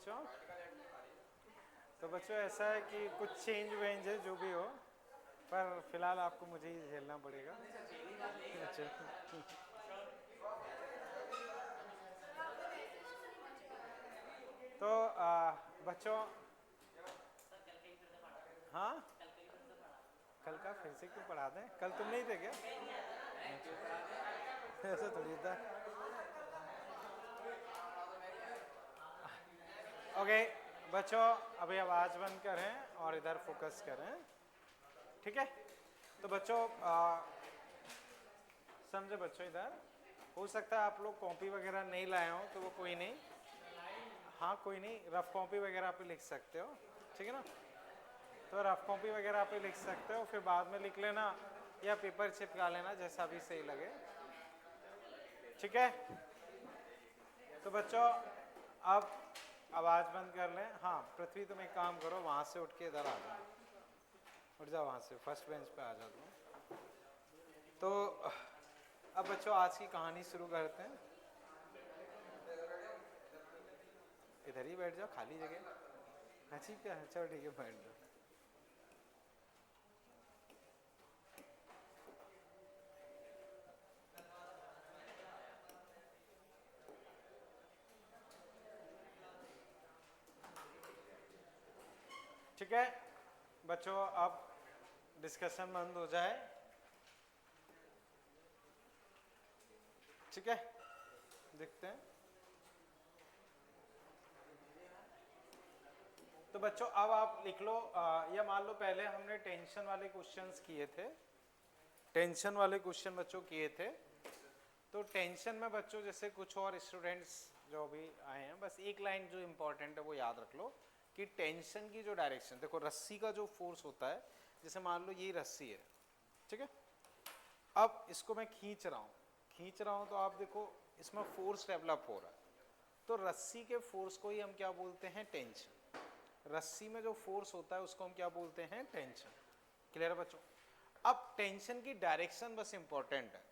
बच्चों? तो बच्चों ऐसा है कि कुछ चेंज वेंज है जो भी हो, पर फिलहाल आपको मुझे ही झेलना पड़ेगा। अच्छा। तो बच्चों, हाँ, कल का फिर से क्यों पढ़ा दें? कल तुम नहीं थे क्या? ऐसा थोड़ी था। ओके बच्चों, अभी आवाज़ बंद करें और इधर फोकस करें, ठीक है? तो बच्चों समझे बच्चों, इधर हो सकता है आप लोग कॉपी वगैरह नहीं लाए हो, तो वो कोई नहीं, हाँ कोई नहीं, रफ कॉपी वगैरह आप लिख सकते हो, ठीक है ना? तो रफ कॉपी वगैरह आप लिख सकते हो, फिर बाद में लिख लेना या पेपर चिपका लेना, जैसा भी सही लगे, ठीक है? तो बच्चों अब आवाज़ बंद कर लें। हाँ पृथ्वी, तुम एक काम करो, वहाँ से उठ के इधर आ जाओ, उठ जाओ वहाँ से, फर्स्ट बेंच पे आ जाओ तुम। तो अब बच्चों आज की कहानी शुरू करते हैं। इधर ही बैठ जाओ, खाली जगह। अच्छी क्या है, चलो ठीक है, बैठ जाओ। ठीक है बच्चों, अब डिस्कशन बंद हो जाए, ठीक है? देखते हैं। तो बच्चों अब आप लिख लो, या मान लो पहले हमने टेंशन वाले क्वेश्चंस किए थे, टेंशन वाले क्वेश्चन बच्चों किए थे। तो टेंशन में बच्चों जैसे कुछ और स्टूडेंट्स जो भी आए हैं, बस एक लाइन जो इम्पोर्टेंट है वो याद रख लो कि टेंशन की जो डायरेक्शन, देखो रस्सी का जो फोर्स होता है, जैसे मान लो ये रस्सी है, ठीक है? अब इसको मैं खींच रहा हूँ तो आप देखो इसमें फोर्स डेवलप हो रहा है, तो रस्सी के फोर्स को ही हम क्या बोलते हैं? टेंशन। रस्सी में जो फोर्स होता है उसको हम क्या बोलते हैं? टेंशन। क्लियर है बच्चों? अब टेंशन की डायरेक्शन बस इंपॉर्टेंट है।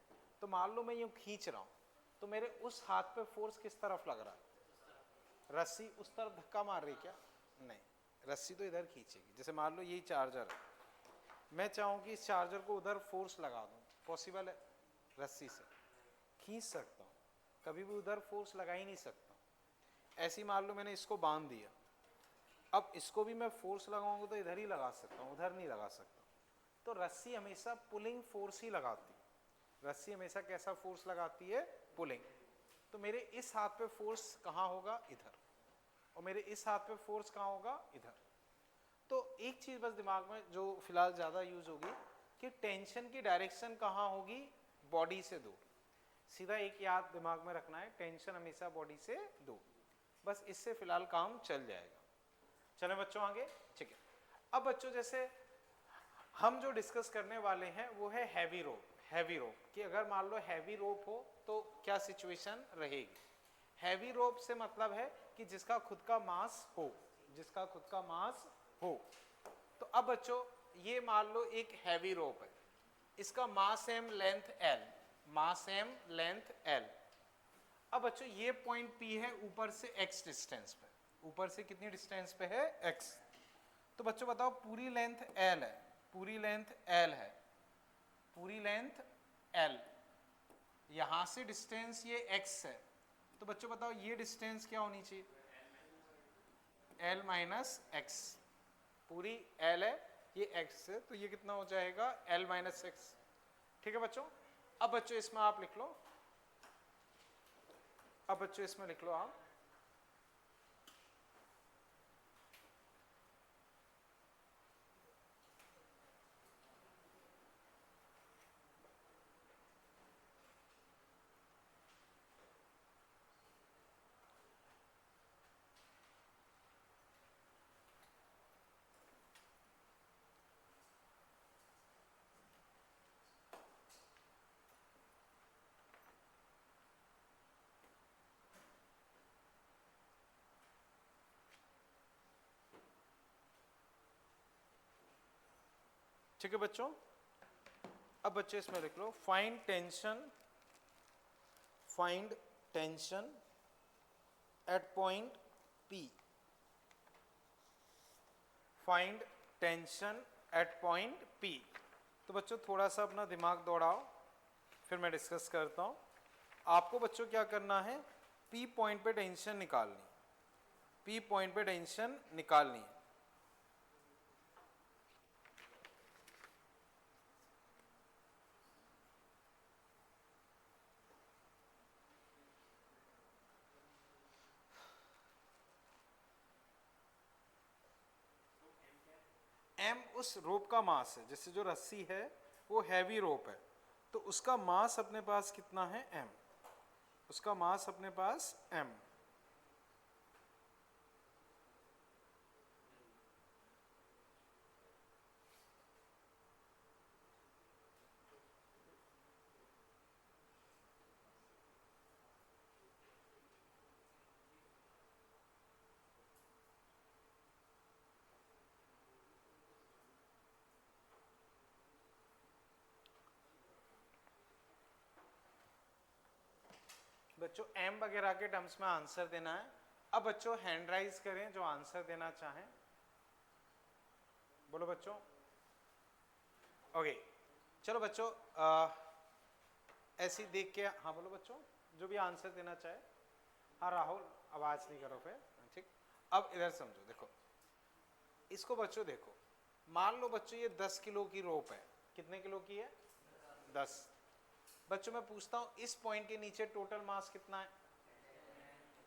तो मान लो मैं यूं खींच रहा हूं, तो मेरे उस हाथ पे फोर्स किस तरफ लग रहा है? रस्सी उस तरफ धक्का मार रही क्या? नहीं, रस्सी तो इधर खींचेगी। जैसे मान लो यही चार्जर है, मैं चाहूं कि इस चार्जर को उधर फोर्स लगा दूं, पॉसिबल है? रस्सी से खींच सकता हूं, कभी भी उधर फोर्स लगा ही नहीं सकता। ऐसी मान लो मैंने इसको बांध दिया, अब इसको भी मैं फोर्स लगाऊंगा तो इधर ही लगा सकता हूं, उधर नहीं लगा सकता। तो रस्सी हमेशा पुलिंग फोर्स ही लगाती है। रस्सी हमेशा कैसा फोर्स लगाती है? पुलिंग। तो मेरे इस हाथ पे फोर्स कहाँ होगा? इधर। और मेरे इस हाथ पे फोर्स कहाँ होगा? इधर। तो एक चीज बस दिमाग में जो फिलहाल ज्यादा यूज होगी कि टेंशन की डायरेक्शन कहाँ होगी? बॉडी से दूर। सीधा एक याद दिमाग में रखना है, टेंशन हमेशा बॉडी से दूर। बस इससे फिलहाल काम चल जाएगा। चले बच्चों आगे, ठीक है? अब बच्चों जैसे हम जो डिस्कस करने वाले हैं वो है हैवी रोप। हैवी रोप कि अगर मान लो हैवी रोप हो तो क्या सिचुएशन रहेगी? हैवी रोप से मतलब है कि जिसका खुद का मास हो, जिसका खुद का मास हो। तो अब बच्चों ये मान लो एक हैवी रोप है, इसका मास एम लेंथ एल, मास एम लेंथ एल। अब बच्चों ये पॉइंट पी है ऊपर से एक्स डिस्टेंस पे, ऊपर से कितनी डिस्टेंस पे है? एक्स। तो बच्चों बताओ पूरी लेंथ एल है, पूरी लेंथ एल है, पूरी लेंथ एल, यहां से डिस्टेंस ये एक्स है। तो बच्चों बताओ ये डिस्टेंस क्या होनी चाहिए? L minus x. पूरी एल है, ये एक्स है, तो ये कितना हो जाएगा? L minus x. ठीक है बच्चों? अब बच्चों इसमें आप लिख लो, अब बच्चों इसमें लिख लो आप, ठीक है बच्चों? अब बच्चों इसमें लिख लो find tension, find tension at point P. Find tension at point P। तो बच्चों थोड़ा सा अपना दिमाग दौड़ाओ, फिर मैं डिस्कस करता हूँ। आपको बच्चों क्या करना है, P पॉइंट पे टेंशन निकालनी, P पॉइंट पे टेंशन निकालनी है। M उस रोप का मास है, जैसे जो रस्सी है वो हैवी रोप है, तो उसका मास अपने पास कितना है M, उसका मास अपने पास M। बच्चों M वगैरह के टर्म्स में आंसर देना है। अब बच्चों हैंड राइज करें जो आंसर देना चाहें, बोलो बच्चों। ओके चलो बच्चों ऐसे ही देख के, हाँ बोलो बच्चों जो भी आंसर देना चाहे। हाँ राहुल आवाज नहीं करो फिर, ठीक। अब इधर समझो, देखो इसको बच्चों, देखो मान लो बच्चों ये 10 किलो की रोप है, कितने किलो की है, 10। बच्चों मैं पूछता हूँ इस पॉइंट के नीचे टोटल मास कितना है,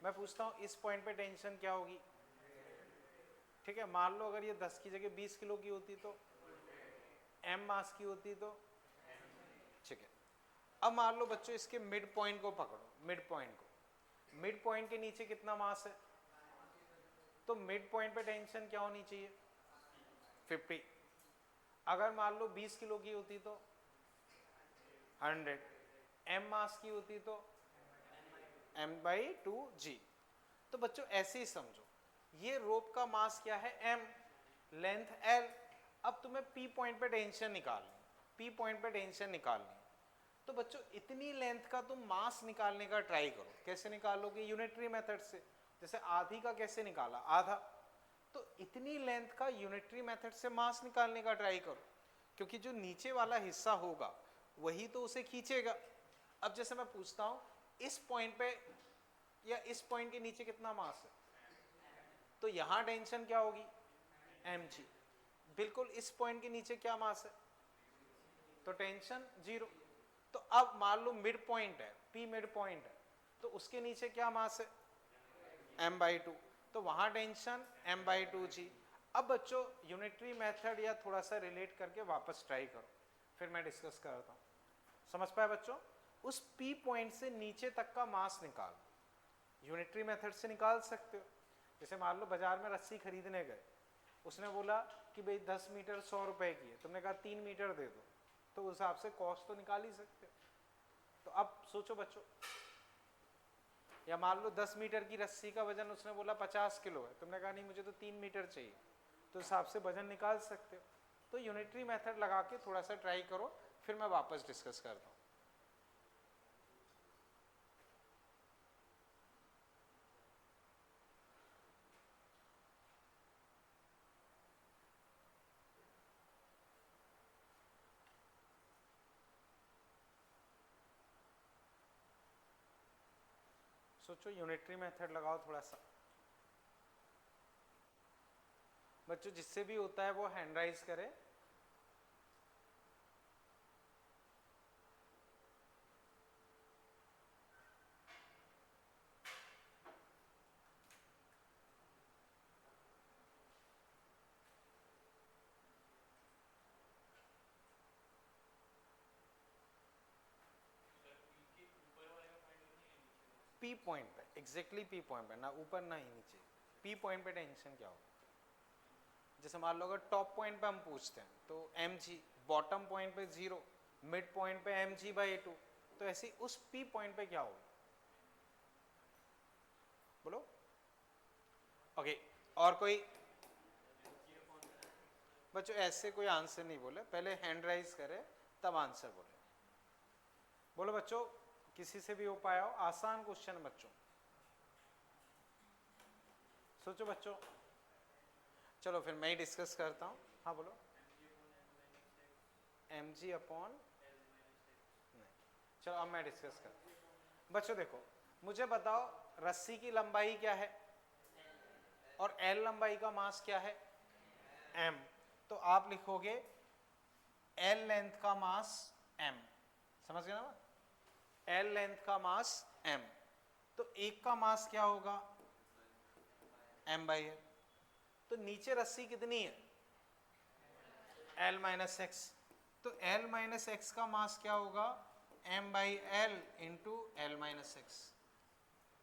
मैं पूछता हूँ इस पॉइंट पे टेंशन क्या होगी, ठीक है। मान लो अगर ये 10 की जगह 20 किलो की होती तो, M मास की होती तो, ठीक है। अब मान लो बच्चों इसके मिड पॉइंट को पकड़ो, मिड पॉइंट को, मिड पॉइंट के नीचे कितना मास है, तो मिड पॉइंट पे टेंशन क्या होनी चाहिए, 50। अगर मान लो 20 किलो की होती तो 100, M मास की होती तो M/2G। तो बच्चों ऐसे ही समझो, ये रोप का मास क्या है M, लेंथ L। अब तुम्हें P पॉइंट पे टेंशन निकालनी, P पॉइंट पे टेंशन निकालनी, तो बच्चों इतनी लेंथ का तुम मास निकालने का ट्राई करो। कैसे निकालोगे, यूनिटरी मेथड से। जैसे आधी का कैसे निकाला, आधा, तो इतनी लेंथ का यूनिटरी मेथड से मास निकालने का ट्राई करो, क्योंकि जो नीचे वाला हिस्सा होगा वही तो उसे खींचेगा। अब जैसे मैं पूछता हूं इस पॉइंट पे या इस पॉइंट के नीचे कितना मास है, तो यहां टेंशन क्या होगी, mg। बिल्कुल इस पॉइंट के नीचे क्या मास है, तो टेंशन 0। तो अब मान लो मिड पॉइंट है, P मिड पॉइंट है, तो उसके नीचे क्या मास है, m/2, तो वहां टेंशन m/2g। अब बच्चों यूनिटरी मेथड या थोड़ा सा रिलेट करके वापस ट्राई करो, फिर मैं डिस्कस करता हूँ। समझ पाए बच्चों, उस P पॉइंट से नीचे तक का मास निकाल, यूनिटरी मेथड से निकाल सकते हो। जैसे मान लो बाजार में रस्सी खरीदने गए, उसने बोला कि भाई 10 मीटर 100 रुपए की है, तुमने कहा 3 मीटर दे दो, तो उस हिसाब से कॉस्ट तो निकाल ही सकते हो। तो अब सोचो बच्चों, या मान लो 10 मीटर की रस्सी का वजन उसने बोला 50 किलो है, तुमने कहा नहीं मुझे तो 3 मीटर चाहिए, तो उस हिसाब से वजन निकाल सकते हो। तो यूनिटरी मेथड लगा के थोड़ा सा ट्राई करो, फिर मैं वापस डिस्कस करता हूँ। सोचो यूनिटरी मेथड लगाओ थोड़ा सा बच्चों, जिससे भी होता है वो हैंड राइज करे। P पॉइंट पे, एग्जैक्टली P पॉइंट पे, ना ऊपर ना ही नीचे, P पॉइंट पे टेंशन क्या होगा। जैसे मान लो अगर टॉप पॉइंट पे हम पूछते हैं तो mg, बॉटम पॉइंट पे 0, मिड पॉइंट पे mg/2, तो ऐसे ही उस P पॉइंट पे क्या होगा, बोलो। ओके और कोई बच्चों, ऐसे कोई आंसर नहीं बोले, पहले हैंड राइज करे तब आंसर बोले। बोलो बच्चों, किसी से भी हो पाया हो, आसान क्वेश्चन बच्चों। सोचो बच्चों, चलो फिर मैं ही डिस्कस करता हूँ। हाँ बोलो। mg अपॉन, चलो अब मैं डिस्कस करता हूँ। बच्चों देखो, मुझे बताओ रस्सी की लंबाई क्या है और L लंबाई का मास क्या है, m। तो आप लिखोगे L लेंथ का मास m, समझ गए ना, L लेंथ का मास m। तो एक का मास क्या होगा, m/l। तो नीचे रस्सी कितनी है, L माइनस एक्स। तो L माइनस एक्स का मास क्या होगा, m/l into L minus x.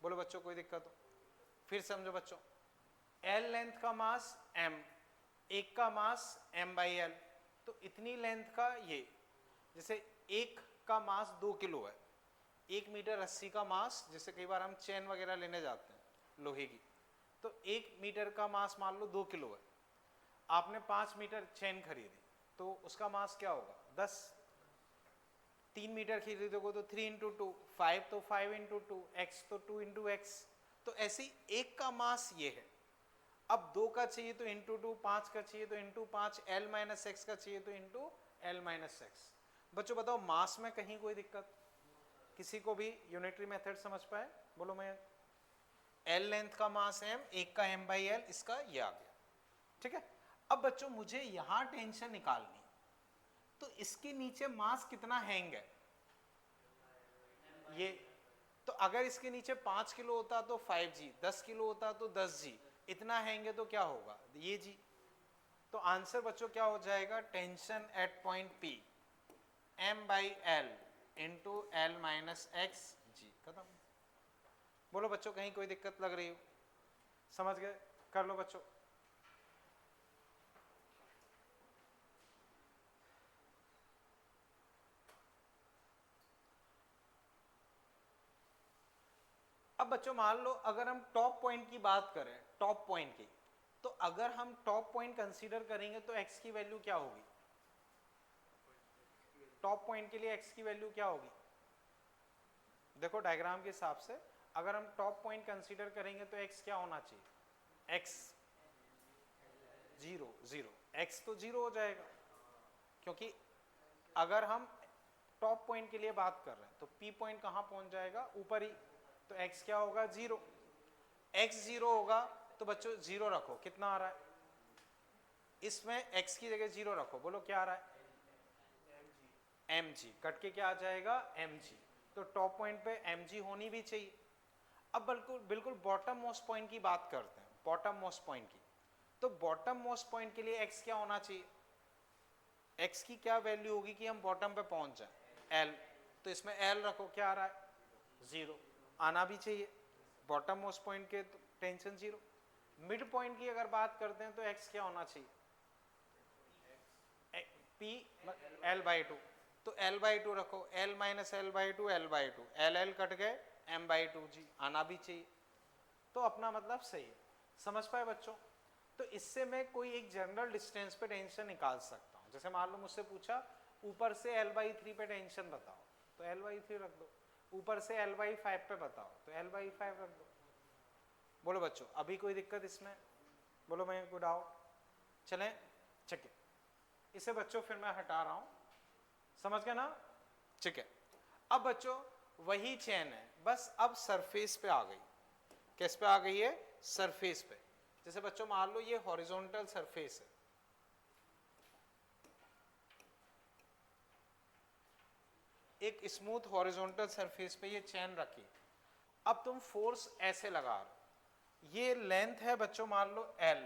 बोलो बच्चों कोई दिक्कत हो, फिर समझो बच्चों, L लेंथ का मास m, एक का मास m/l। तो इतनी लेंथ का ये, जैसे एक का मास 2 किलो है, 1 मीटर रस्सी का मास, जैसे कई बार हम चेन वगैरह लेने जाते हैं लोहे की, तो 1 मीटर का मास मान लो 2 किलो है। आपने 5 मीटर चेन खरीदी तो उसका मास क्या होगा 10। 3 मीटर खरीदोगे तो 3 इंटू 2, 5 तो 5 इंटू 2, एक्स तो 2 इंटू एक्स। तो ऐसी एक का मास ये है। अब 2 का चाहिए तो इंटू 2, 5 का चाहिए तो इंटू 5, L माइनस एक्स का चाहिए तो इंटू L माइनस एक्स। बच्चों बताओ मास में कहीं कोई दिक्कत, किसी को भी यूनिटरी मेथड समझ पाए, बोलो। मैं L लेंथ का मास m, एक का m/l, इसका ये आ गया, ठीक है। अब बच्चों मुझे यहां टेंशन निकालनी, तो इसके नीचे मास कितना हैंग है ये। तो अगर इसके नीचे 5 किलो होता तो 5g, 10 किलो होता तो 10g, इतना हैंगे तो क्या होगा ये g। तो आंसर बच्चों क्या हो जाएगा, tension at point P m/l into L minus x g, खत्म। बोलो बच्चों कहीं कोई दिक्कत लग रही हो, समझ गए, कर लो बच्चों। अब बच्चों मान लो अगर हम टॉप पॉइंट की बात करें, टॉप पॉइंट की, तो अगर हम टॉप पॉइंट कंसीडर करेंगे तो x की वैल्यू क्या होगी, टॉप पॉइंट के लिए x की वैल्यू क्या होगी। देखो डायग्राम के हिसाब से अगर हम टॉप पॉइंट कंसीडर करेंगे तो x क्या होना चाहिए, x 0 0, x तो 0 हो जाएगा, क्योंकि अगर हम टॉप पॉइंट के लिए बात कर रहे हैं तो P पॉइंट कहां पहुंच जाएगा, ऊपर ही। तो x क्या होगा 0, x 0 होगा तो बच्चों 0 रखो, कितना आ रहा है, इसमें x की जगह 0 रखो, बोलो क्या आ रहा है, mg, कट के क्या आ जाएगा mg। तो टॉप पॉइंट पे mg होनी भी चाहिए। अब बिल्कुल बिल्कुल बॉटम मोस्ट पॉइंट की बात करते हैं, बॉटम मोस्ट पॉइंट की। तो बॉटम मोस्ट पॉइंट के लिए x क्या होना चाहिए, x की क्या वैल्यू होगी कि हम बॉटम पे पहुंच जाए, l। तो इसमें l रखो, क्या आ रहा है 0, आना भी चाहिए बॉटम मोस्ट पॉइंट के, तो टेंशन 0। मिड पॉइंट की अगर बात करते हैं तो x क्या होना चाहिए, p l/2, तो l/2 रखो, l minus l/2, l/2, l cut गए, m/2g, आना भी चाहिए। तो अपना मतलब सही है, समझ पाए बच्चों। तो इससे मैं कोई एक जनरल डिस्टेंस पे टेंशन निकाल सकता हूँ। जैसे मान लो मुझसे पूछा ऊपर से l/3 पे टेंशन बताओ, तो l/3 रख दो, ऊपर से l/5 पे बताओ तो l/5 रख दो। बोलो बच्चों अभी कोई दिक्कत इसमें, बोलो मैं कोई डाउट, चलें चलिए इसे बच्चों फिर मैं हटा रहा हूं, समझ गए ना, ठीक है। अब बच्चों वही चेन है, बस अब सरफेस पे आ गई, किस पे आ गई है, सरफेस पे। जैसे बच्चों मान लो ये हॉरिजॉन्टल सरफेस है, एक स्मूथ हॉरिजॉन्टल सरफेस पे ये चेन रखी। अब तुम फोर्स ऐसे लगा रहे हो, ये लेंथ है बच्चों मान लो L,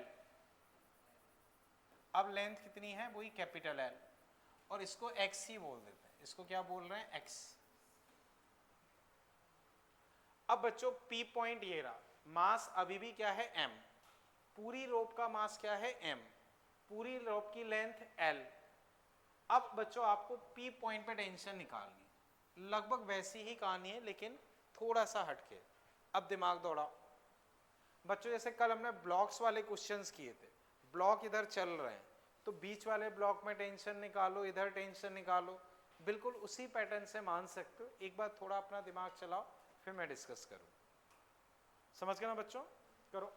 अब लेंथ कितनी है, वही कैपिटल L, और इसको x ही बोल देते हैं, इसको क्या बोल रहे हैं x। अब बच्चों P पॉइंट ये रहा, मास अभी भी क्या है m, पूरी रोप का मास क्या है m, पूरी रोप की लेंथ L। अब बच्चों आपको P पॉइंट पे टेंशन निकालनी, लगभग वैसी ही कहानी है लेकिन थोड़ा सा हटके। अब दिमाग दौड़ाओ बच्चों, जैसे कल हमने ब्लॉक्स वाले क्वेश्चंस किए थे, ब्लॉक इधर चल रहे हैं तो बीच वाले ब्लॉक में टेंशन निकालो, इधर टेंशन निकालो, बिल्कुल उसी पैटर्न से मान सकते हो। एक बार थोड़ा अपना दिमाग चलाओ फिर मैं डिस्कस करूँ, समझ गए ना बच्चों, करो।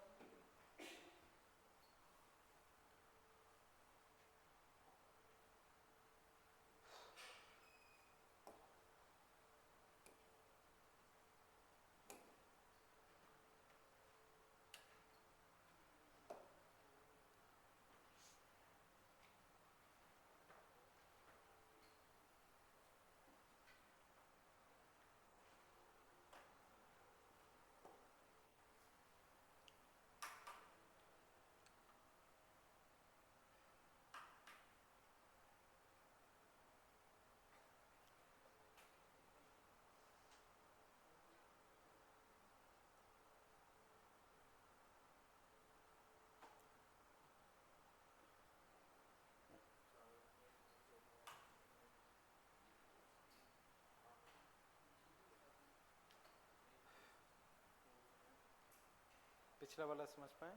पिछला वाला समझ पाए?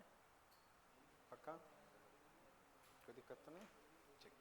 पक्का? कोई दिक्कत तो नहीं? ठीक।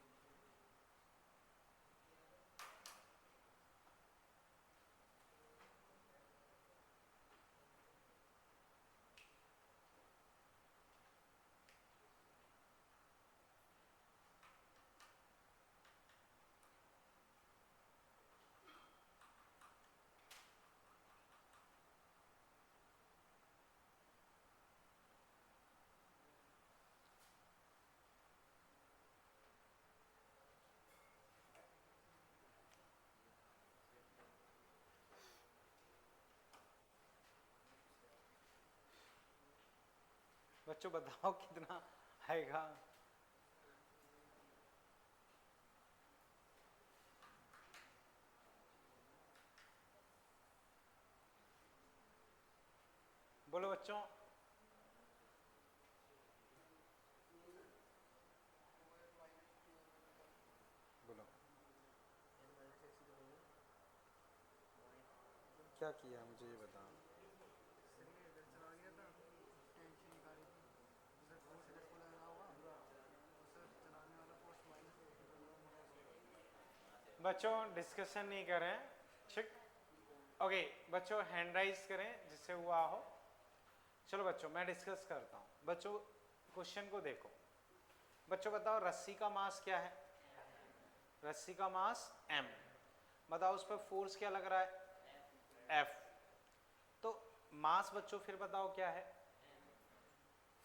बच्चों बताओ कितना आएगा? बोलो बच्चों। बोलो क्या किया मुझे ये बताओ। बच्चों डिस्कशन नहीं करें, ठीक? ओके बच्चों हैंड राइज करें जिससे हुआ हो। चलो बच्चों मैं डिस्कस करता हूँ। बच्चों क्वेश्चन को देखो। बच्चों बताओ रस्सी का मास क्या है? रस्सी का मास m। बताओ उस पर फोर्स क्या लग रहा है? F। तो मास बच्चों फिर बताओ क्या है?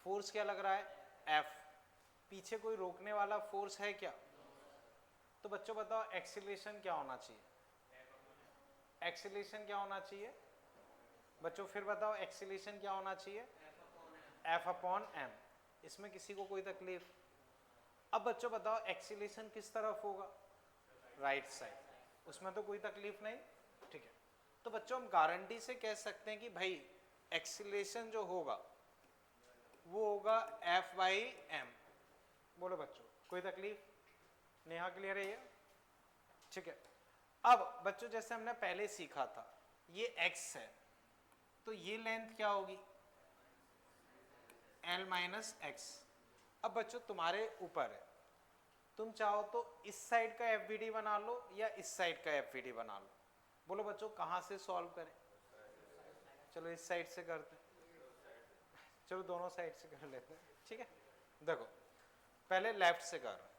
फोर्स क्या लग रहा है? F। पीछे कोई रोकने वाला फोर्स है क्या? तो बच्चों बताओ एक्सीलरेशन क्या होना चाहिए? एक्सीलरेशन क्या होना चाहिए? बच्चों फिर बताओ एक्सीलरेशन क्या होना चाहिए? F upon m। इसमें किसी को कोई तकलीफ? अब बच्चों बताओ एक्सीलरेशन किस तरफ होगा? Right side. उसमें तो कोई तकलीफ नहीं, ठीक है। तो बच्चों हम गारंटी से कह सकते हैं कि भाई एक्सीलरेशन जो होगा वो होगा F बाई m। बोलो बच्चों कोई तकलीफ? नेहा क्लियर है ये? ठीक है। अब बच्चों जैसे हमने पहले सीखा था ये x है तो ये लेंथ क्या होगी? L minus x. अब बच्चों तुम्हारे ऊपर है, तुम चाहो तो इस साइड का एफ बना लो या इस साइड का एफ बना लो। बोलो बच्चों कहाँ से सॉल्व करें? चलो इस साइड से करते हैं। चलो दोनों साइड से कर लेते हैं, ठीक है। देखो पहले लेफ्ट से कर रहे हैं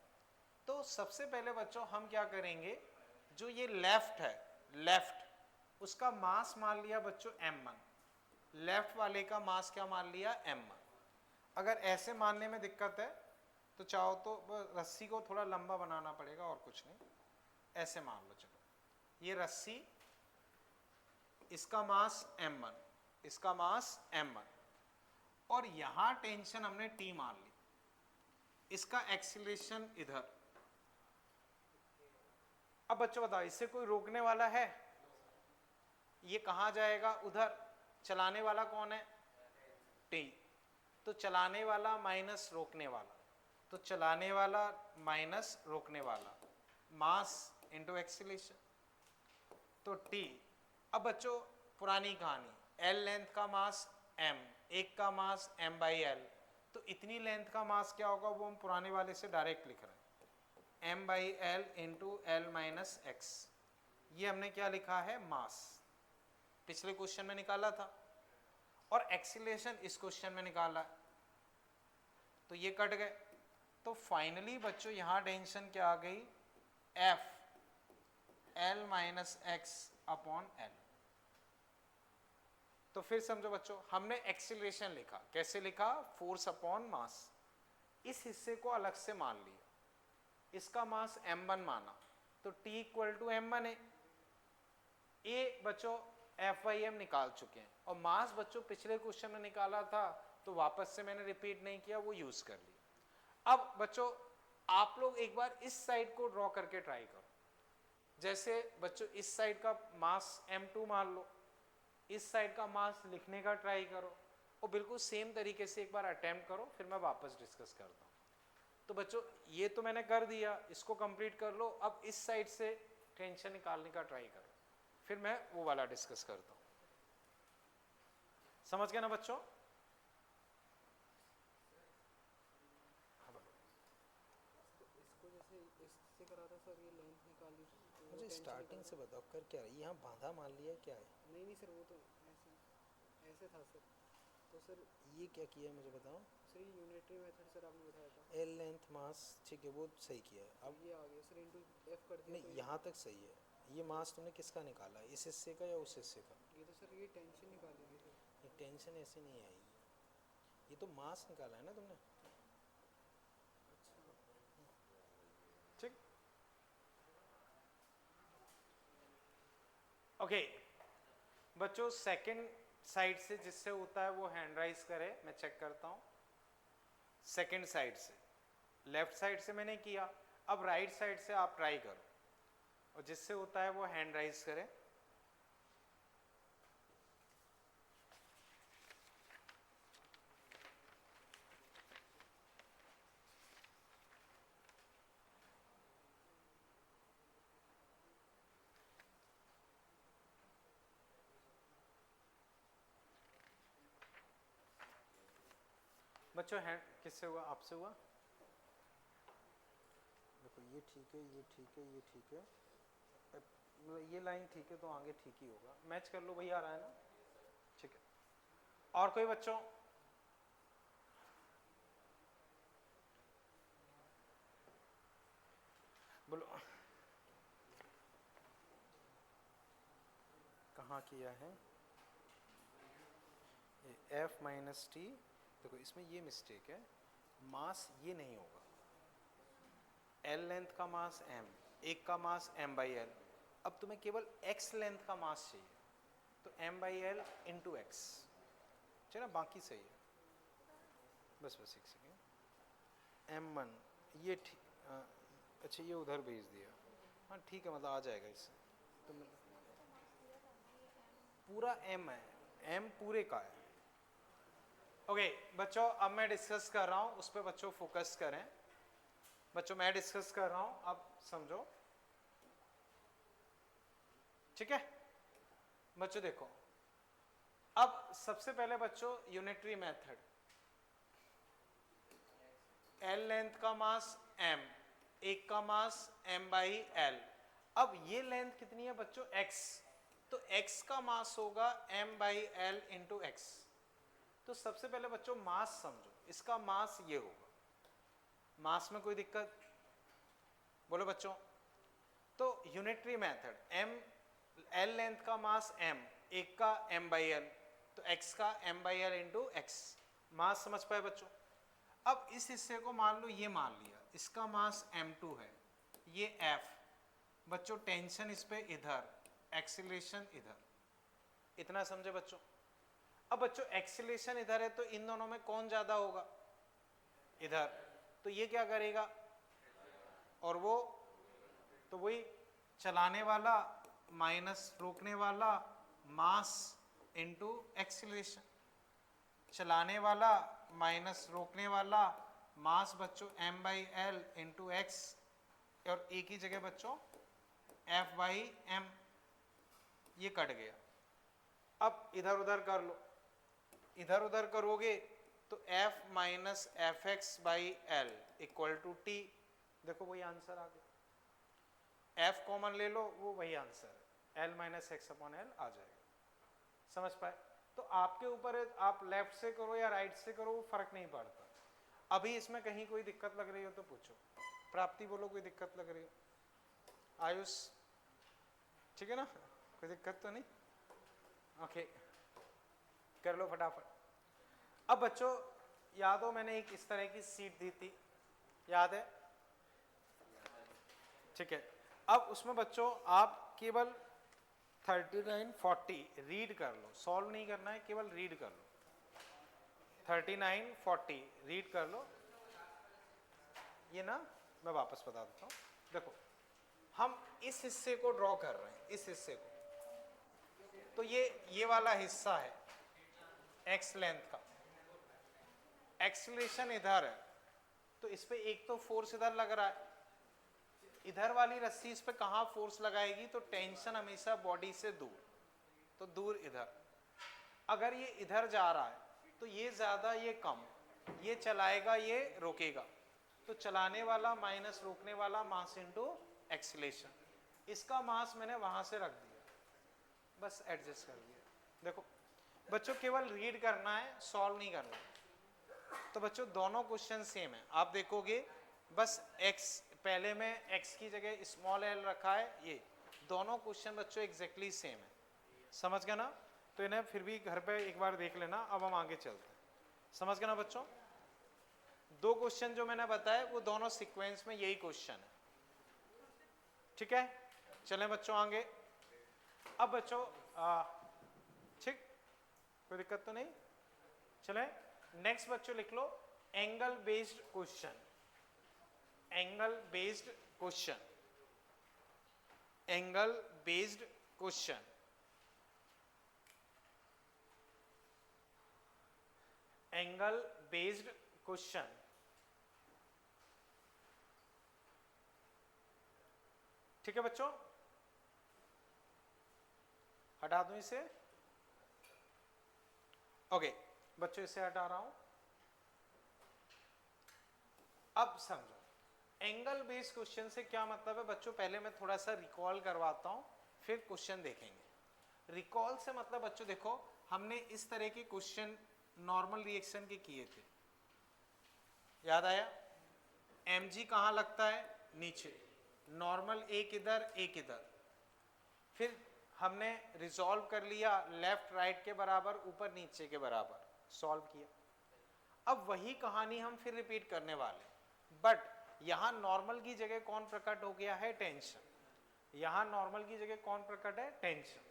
तो सबसे पहले बच्चों हम क्या करेंगे, जो ये लेफ्ट है लेफ्ट उसका मास मान लिया बच्चों m1। लेफ्ट वाले का मास क्या मान लिया? m1। अगर ऐसे मानने में दिक्कत है तो चाहो तो रस्सी को थोड़ा लंबा बनाना पड़ेगा और कुछ नहीं, ऐसे मान लो। चलो ये रस्सी इसका मास m1, इसका मास m1 और यहां टेंशन हमने T मान ली, इसका एक्सीलरेशन इधर। अब बच्चों बताओ इससे कोई रोकने वाला है? ये कहां जाएगा? उधर। चलाने वाला कौन है? T। तो चलाने वाला माइनस रोकने वाला, तो चलाने वाला माइनस रोकने वाला, मास इंटू एक्सीलरेशन तो T। अब बच्चों पुरानी कहानी, L लेंथ का मास m, एक का मास m बाई एल, तो इतनी लेंथ का मास क्या होगा वो हम पुराने वाले से डायरेक्ट लिख रहे हैं, m by L into L minus x. ये हमने क्या लिखा है? मास। पिछले क्वेश्चन में निकाला था और एक्सीलरेशन इस क्वेश्चन में निकाला है, तो ये कट गए। तो फाइनली बच्चों यहां टेंशन क्या आ गई? F L minus x upon L. तो फिर समझो बच्चों हमने एक्सीलरेशन लिखा, कैसे लिखा? Force upon mass. इस हिस्से को अलग से मान लिया, इसका मास m1 माना तो T इक्वल टू m1 है। ए बच्चों F/m निकाल चुके हैं और मास बच्चों पिछले क्वेश्चन में निकाला था तो वापस से मैंने रिपीट नहीं किया, वो यूज कर लिया। अब बच्चों आप लोग एक बार इस साइड को ड्रॉ करके ट्राई करो। जैसे बच्चों इस साइड का मास m2 मान लो, इस साइड का मास लिखने का ट्राई करो और बिल्कुल सेम तरीके से एक बार अटेम्प्ट करो, फिर मैं वापस डिस्कस करता हूँ। तो बच्चों ये तो मैंने कर दिया, इसको कंप्लीट कर लो। अब इस साइड से टेंशन निकालने का ट्राई करो, फिर मैं वो वाला डिस्कस करता हूँ। समझ गए ना बच्चों? मुझे स्टार्टिंग से बताओ कर क्या रहा है, यहाँ बांधा मान लिया क्या है? नहीं सर, वो तो ऐसे था सर। तो सर ये क्या किया है मुझे बताओ। सर ये यूनिटरी मेथड सर आपने बताया था। एल लेंथ मास, ठीक है वो सही किया है। अब ये आ गया सर, इनटू एफ कर दिया तो नहीं, यहाँ तक सही है। ये मास तुमने किसका निकाला है, इस हिस्से का या उस हिस्से का? ये तो सर ये टेंशन निकाली थी सर। ये टेंशन ऐसे नहीं आएगी, ये तो मास निकाला है ना तुमने। अच्छा ठीक, ओके बच्चों सेकंड साइड से जिससे होता है वो हैंड राइज करे, मैं चेक करता हूं। सेकंड साइड से, लेफ्ट साइड से मैंने किया, अब राइट साइड से आप ट्राई करो और जिससे होता है वो हैंड राइज करे। बच्चों हैंड किससे हुआ, आपसे हुआ? देखो ये ठीक है, ये ठीक है, ये ठीक है, मतलब ये लाइन ठीक है तो आगे ठीक ही होगा। मैच कर लो, वही आ रहा है ना, ठीक है। और कोई बच्चों? बोलो कहाँ किया है एफ माइनस टी। देखो इसमें ये मिस्टेक है, मास ये नहीं होगा। एल लेंथ का मास एम, एक का मास एम बाई एल। अब तुम्हें केवल एक्स लेंथ का मास चाहिए तो m by L into x, चलो बाकी सही है। बस बस एक सेकेंड, एम वन ये अच्छा ये उधर भेज दिया, हाँ ठीक है, मतलब आ जाएगा इससे तो पूरा एम है, एम पूरे का है। ओके बच्चों अब मैं डिस्कस कर रहा हूं, उस पर बच्चों फोकस करें। बच्चों मैं डिस्कस कर रहा हूं, अब समझो, ठीक है बच्चों। देखो अब सबसे पहले बच्चों यूनिटरी मेथड, एल लेंथ का मास एम, एक का मास एम बाई एल। अब ये लेंथ कितनी है बच्चों, एक्स, तो एक्स का मास होगा m by L into x. तो सबसे पहले बच्चों मास समझो, इसका मास ये होगा। मास में कोई दिक्कत? बोलो बच्चों। तो unitary method, M L length का मास एम, एक का एम बाई एल, तो एक्स का M by L into x. Mass समझ पाए बच्चों? अब इस हिस्से को मान लो, ये मान लिया इसका मास m2 है, ये f। बच्चों टेंशन इस पे इधर, एक्सीलरेशन इधर, इतना समझे बच्चों? अब बच्चों एक्सीलरेशन इधर है तो इन दोनों में कौन ज्यादा होगा, इधर। तो ये क्या करेगा, और वो तो वही चलाने वाला माइनस रोकने वाला, मास इनटू एक्सीलरेशन। चलाने वाला माइनस रोकने वाला, मास बच्चों m by L into x, और एक ही जगह बच्चों f बाई एम, ये कट गया। अब इधर उधर कर लो, इधर उधर करोगे तो f minus f x by l equal to t. देखो वही आंसर आ गया, f कॉमन ले लो, वो वही आंसर है, l minus x upon L आ जाएगा। समझ पाए? तो आपके ऊपर है, आप लेफ्ट से करो या राइट से करो, वो फर्क नहीं पड़ता। अभी इसमें कहीं कोई दिक्कत लग रही हो तो पूछो। प्राप्ति बोलो कोई दिक्कत लग रही हो? आयुष ठीक है ना, कोई दिक्कत तो नहीं? ओके कर लो फटाफट। अब बच्चों याद हो मैंने एक इस तरह की सीट दी थी, याद है? ठीक है, अब उसमें बच्चों आप केवल 39 40 रीड कर लो, सॉल्व नहीं करना है, केवल रीड कर लो। 39 40 रीड कर लो। ये ना मैं वापस बता देता हूँ, देखो हम इस हिस्से को ड्रॉ कर रहे हैं, इस हिस्से को, तो ये वाला हिस्सा है एक्स लेंथ का, एक्सीलरेशन इधर है, तो इस पे एक तो फोर्स इधर लग रहा है, इधर वाली रस्सी इस पे कहाँ फोर्स लगाएगी, तो टेंशन हमेशा बॉडी से दूर, तो दूर इधर। अगर ये इधर जा रहा है तो ये ज्यादा ये कम, ये चलाएगा ये रोकेगा, तो चलाने वाला माइनस रोकने वाला मास इनटू एक्सीलरेशन। इसका मास मैंने वहां से रख दिया, बस एडजस्ट कर दिया। देखो बच्चों केवल रीड करना है, सॉल्व नहीं करना। तो बच्चों दोनों क्वेश्चन सेम है, आप देखोगे बस x पहले में x की जगह स्मॉल l रखा है, ये दोनों क्वेश्चन बच्चों एग्जैक्टली सेम है, समझ गए ना? तो इन्हें फिर भी घर पे एक बार देख लेना। अब हम आगे चलते हैं, समझ गए ना बच्चों? दो क्वेश्चन जो मैंने बताया वो दोनों सीक्वेंस में यही क्वेश्चन है, ठीक है? चलें बच्चों आगे। अब बच्चों ठीक, कोई दिक्कत तो नहीं? चलें नेक्स्ट बच्चों लिख लो angle based question. Angle based question, angle based question. Angle based question, ठीक है बच्चों? हटा दूं इसे? ओके बच्चों इसे हटा रहा हूं। अब समझो एंगल बेस्ड क्वेश्चन से क्या मतलब है बच्चों, पहले मैं थोड़ा सा रिकॉल करवाता हूं, फिर क्वेश्चन देखेंगे। रिकॉल से मतलब बच्चों देखो हमने इस तरह के क्वेश्चन नॉर्मल रिएक्शन के किए थे, याद आया? mg कहां लगता है? नीचे, नॉर्मल एक इधर एक इधर, फिर हमने रिजॉल्व कर लिया लेफ्ट राइट के बराबर, ऊपर नीचे के बराबर, सॉल्व किया। अब वही कहानी हम फिर रिपीट करने वाले, बट यहां नॉर्मल की जगह कौन प्रकट हो गया है? टेंशन। यहां नॉर्मल की जगह कौन प्रकट है? टेंशन।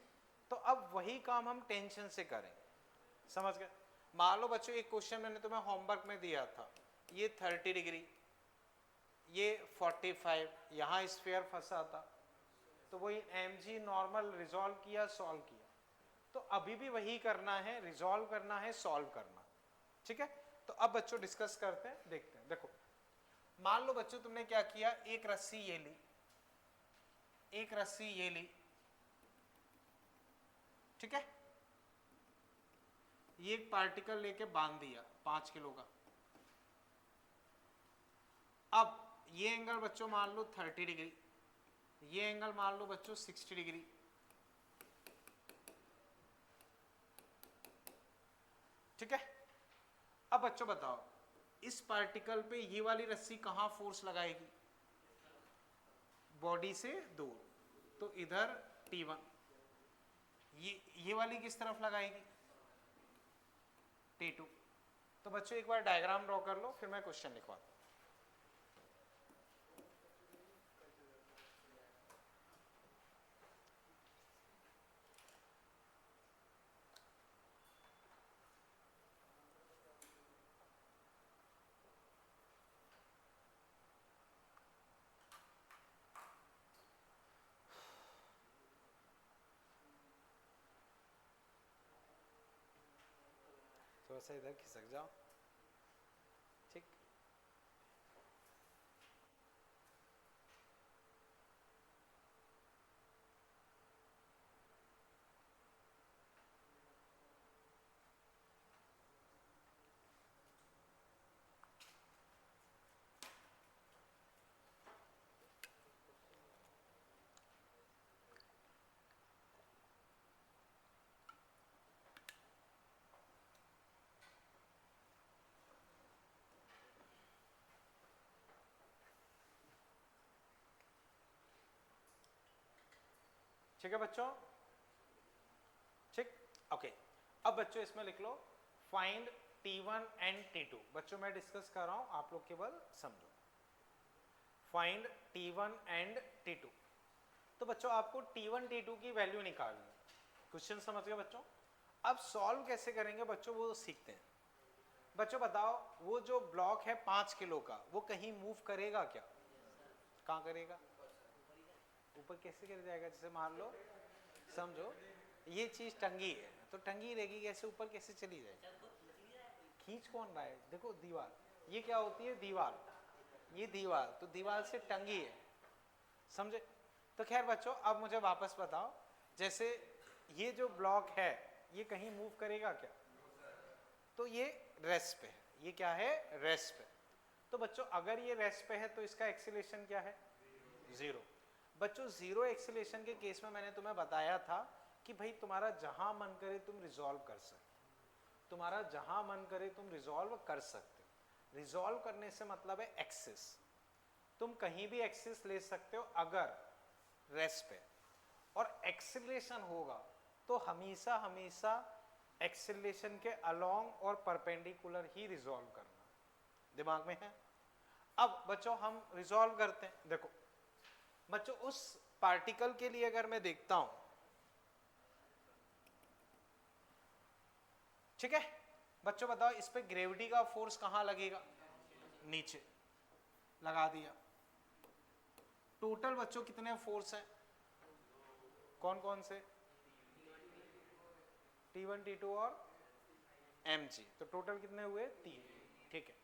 तो अब वही काम हम टेंशन से करें, समझ गए? मान लो बच्चों एक क्वेश्चन मैंने तुम्हें होमवर्क में दिया था, ये 30 डिग्री, ये 45, यहां स्फीयर फंसा था, तो वही mg नॉर्मल रिजॉल्व किया, सॉल्व किया। तो अभी भी वही करना है, रिजॉल्व करना है, सॉल्व करना, ठीक है? तो अब बच्चों डिस्कस करते हैं, देखते हैं। देखो मान लो बच्चों तुमने क्या किया, एक रस्सी ये ली, एक रस्सी ये ली, ठीक है? ये एक पार्टिकल लेके बांध दिया 5 किलो का। अब ये एंगल बच्चों मान लो 30 डिग्री, ये एंगल मान लो बच्चों 60 डिग्री, ठीक है? अब बच्चों बताओ इस पार्टिकल पे ये वाली रस्सी कहां फोर्स लगाएगी? बॉडी से दूर, तो इधर T1। ये वाली किस तरफ लगाएगी? T2। तो बच्चों एक बार डायग्राम ड्रॉ कर लो, फिर मैं क्वेश्चन लिखवाता हूं। थोड़ा सा इधर खिसक जाओ, ठीक? ठीक है बच्चों, ठीक, ओके। अब बच्चों इसमें लिख लो फाइंड T1 एंड T2। बच्चों मैं डिस्कस कर रहा हूं, आप लोग केवल समझो। Find T1 and T2। तो बच्चों आपको T1 T2 की वैल्यू निकालनी है। क्वेश्चन समझ गए बच्चों? अब सॉल्व कैसे करेंगे बच्चों वो सीखते हैं। बच्चों बताओ वो जो ब्लॉक है 5 किलो का, वो कहीं मूव करेगा क्या? कहाँ करेगा? ऊपर कैसे कर जाएगा? जैसे मान लो समझो ये चीज टंगी है, तो टंगी रहेगी कैसे, ऊपर कैसे चली जाएगी? खींच कौन रहा है? देखो दीवार, ये क्या होती है? दीवार, ये दीवार, तो दीवार से टंगी है, समझे? तो खैर बच्चों अब मुझे वापस बताओ, जैसे ये जो ब्लॉक है ये कहीं मूव करेगा क्या? तो ये रेस्ट पे है, ये क्या है? रेस्ट पे। तो बच्चों अगर ये रेस्ट पे है तो इसका एक्सीलरेशन क्या है? 0। बच्चों जीरो एक्सीलरेशन के केस में मैंने तुम्हें बताया था कि भाई तुम्हारा जहां मन करे तुम रिजॉल्व कर सकते, तुम्हारा जहां मन करे तुम रिजॉल्व कर सकते। रिजॉल्व करने से मतलब है एक्सिस, तुम कहीं भी एक्सिस ले सकते हो अगर रेस्ट पे, और एक्सीलरेशन होगा तो हमेशा हमेशा एक्सीलरेशन के अलोंग और परपेंडिकुलर ही रिजॉल्व करना, दिमाग में है। अब बच्चों हम रिजॉल्व करते हैं। देखो बच्चों उस पार्टिकल के लिए अगर मैं देखता हूं, ठीक है बच्चों बताओ इस पे ग्रेविटी का फोर्स कहां लगेगा, नीचे लगा दिया। टोटल बच्चों कितने फोर्स हैं, कौन कौन से, T1 T2 और mg, तो टोटल कितने हुए 3, ठीक है।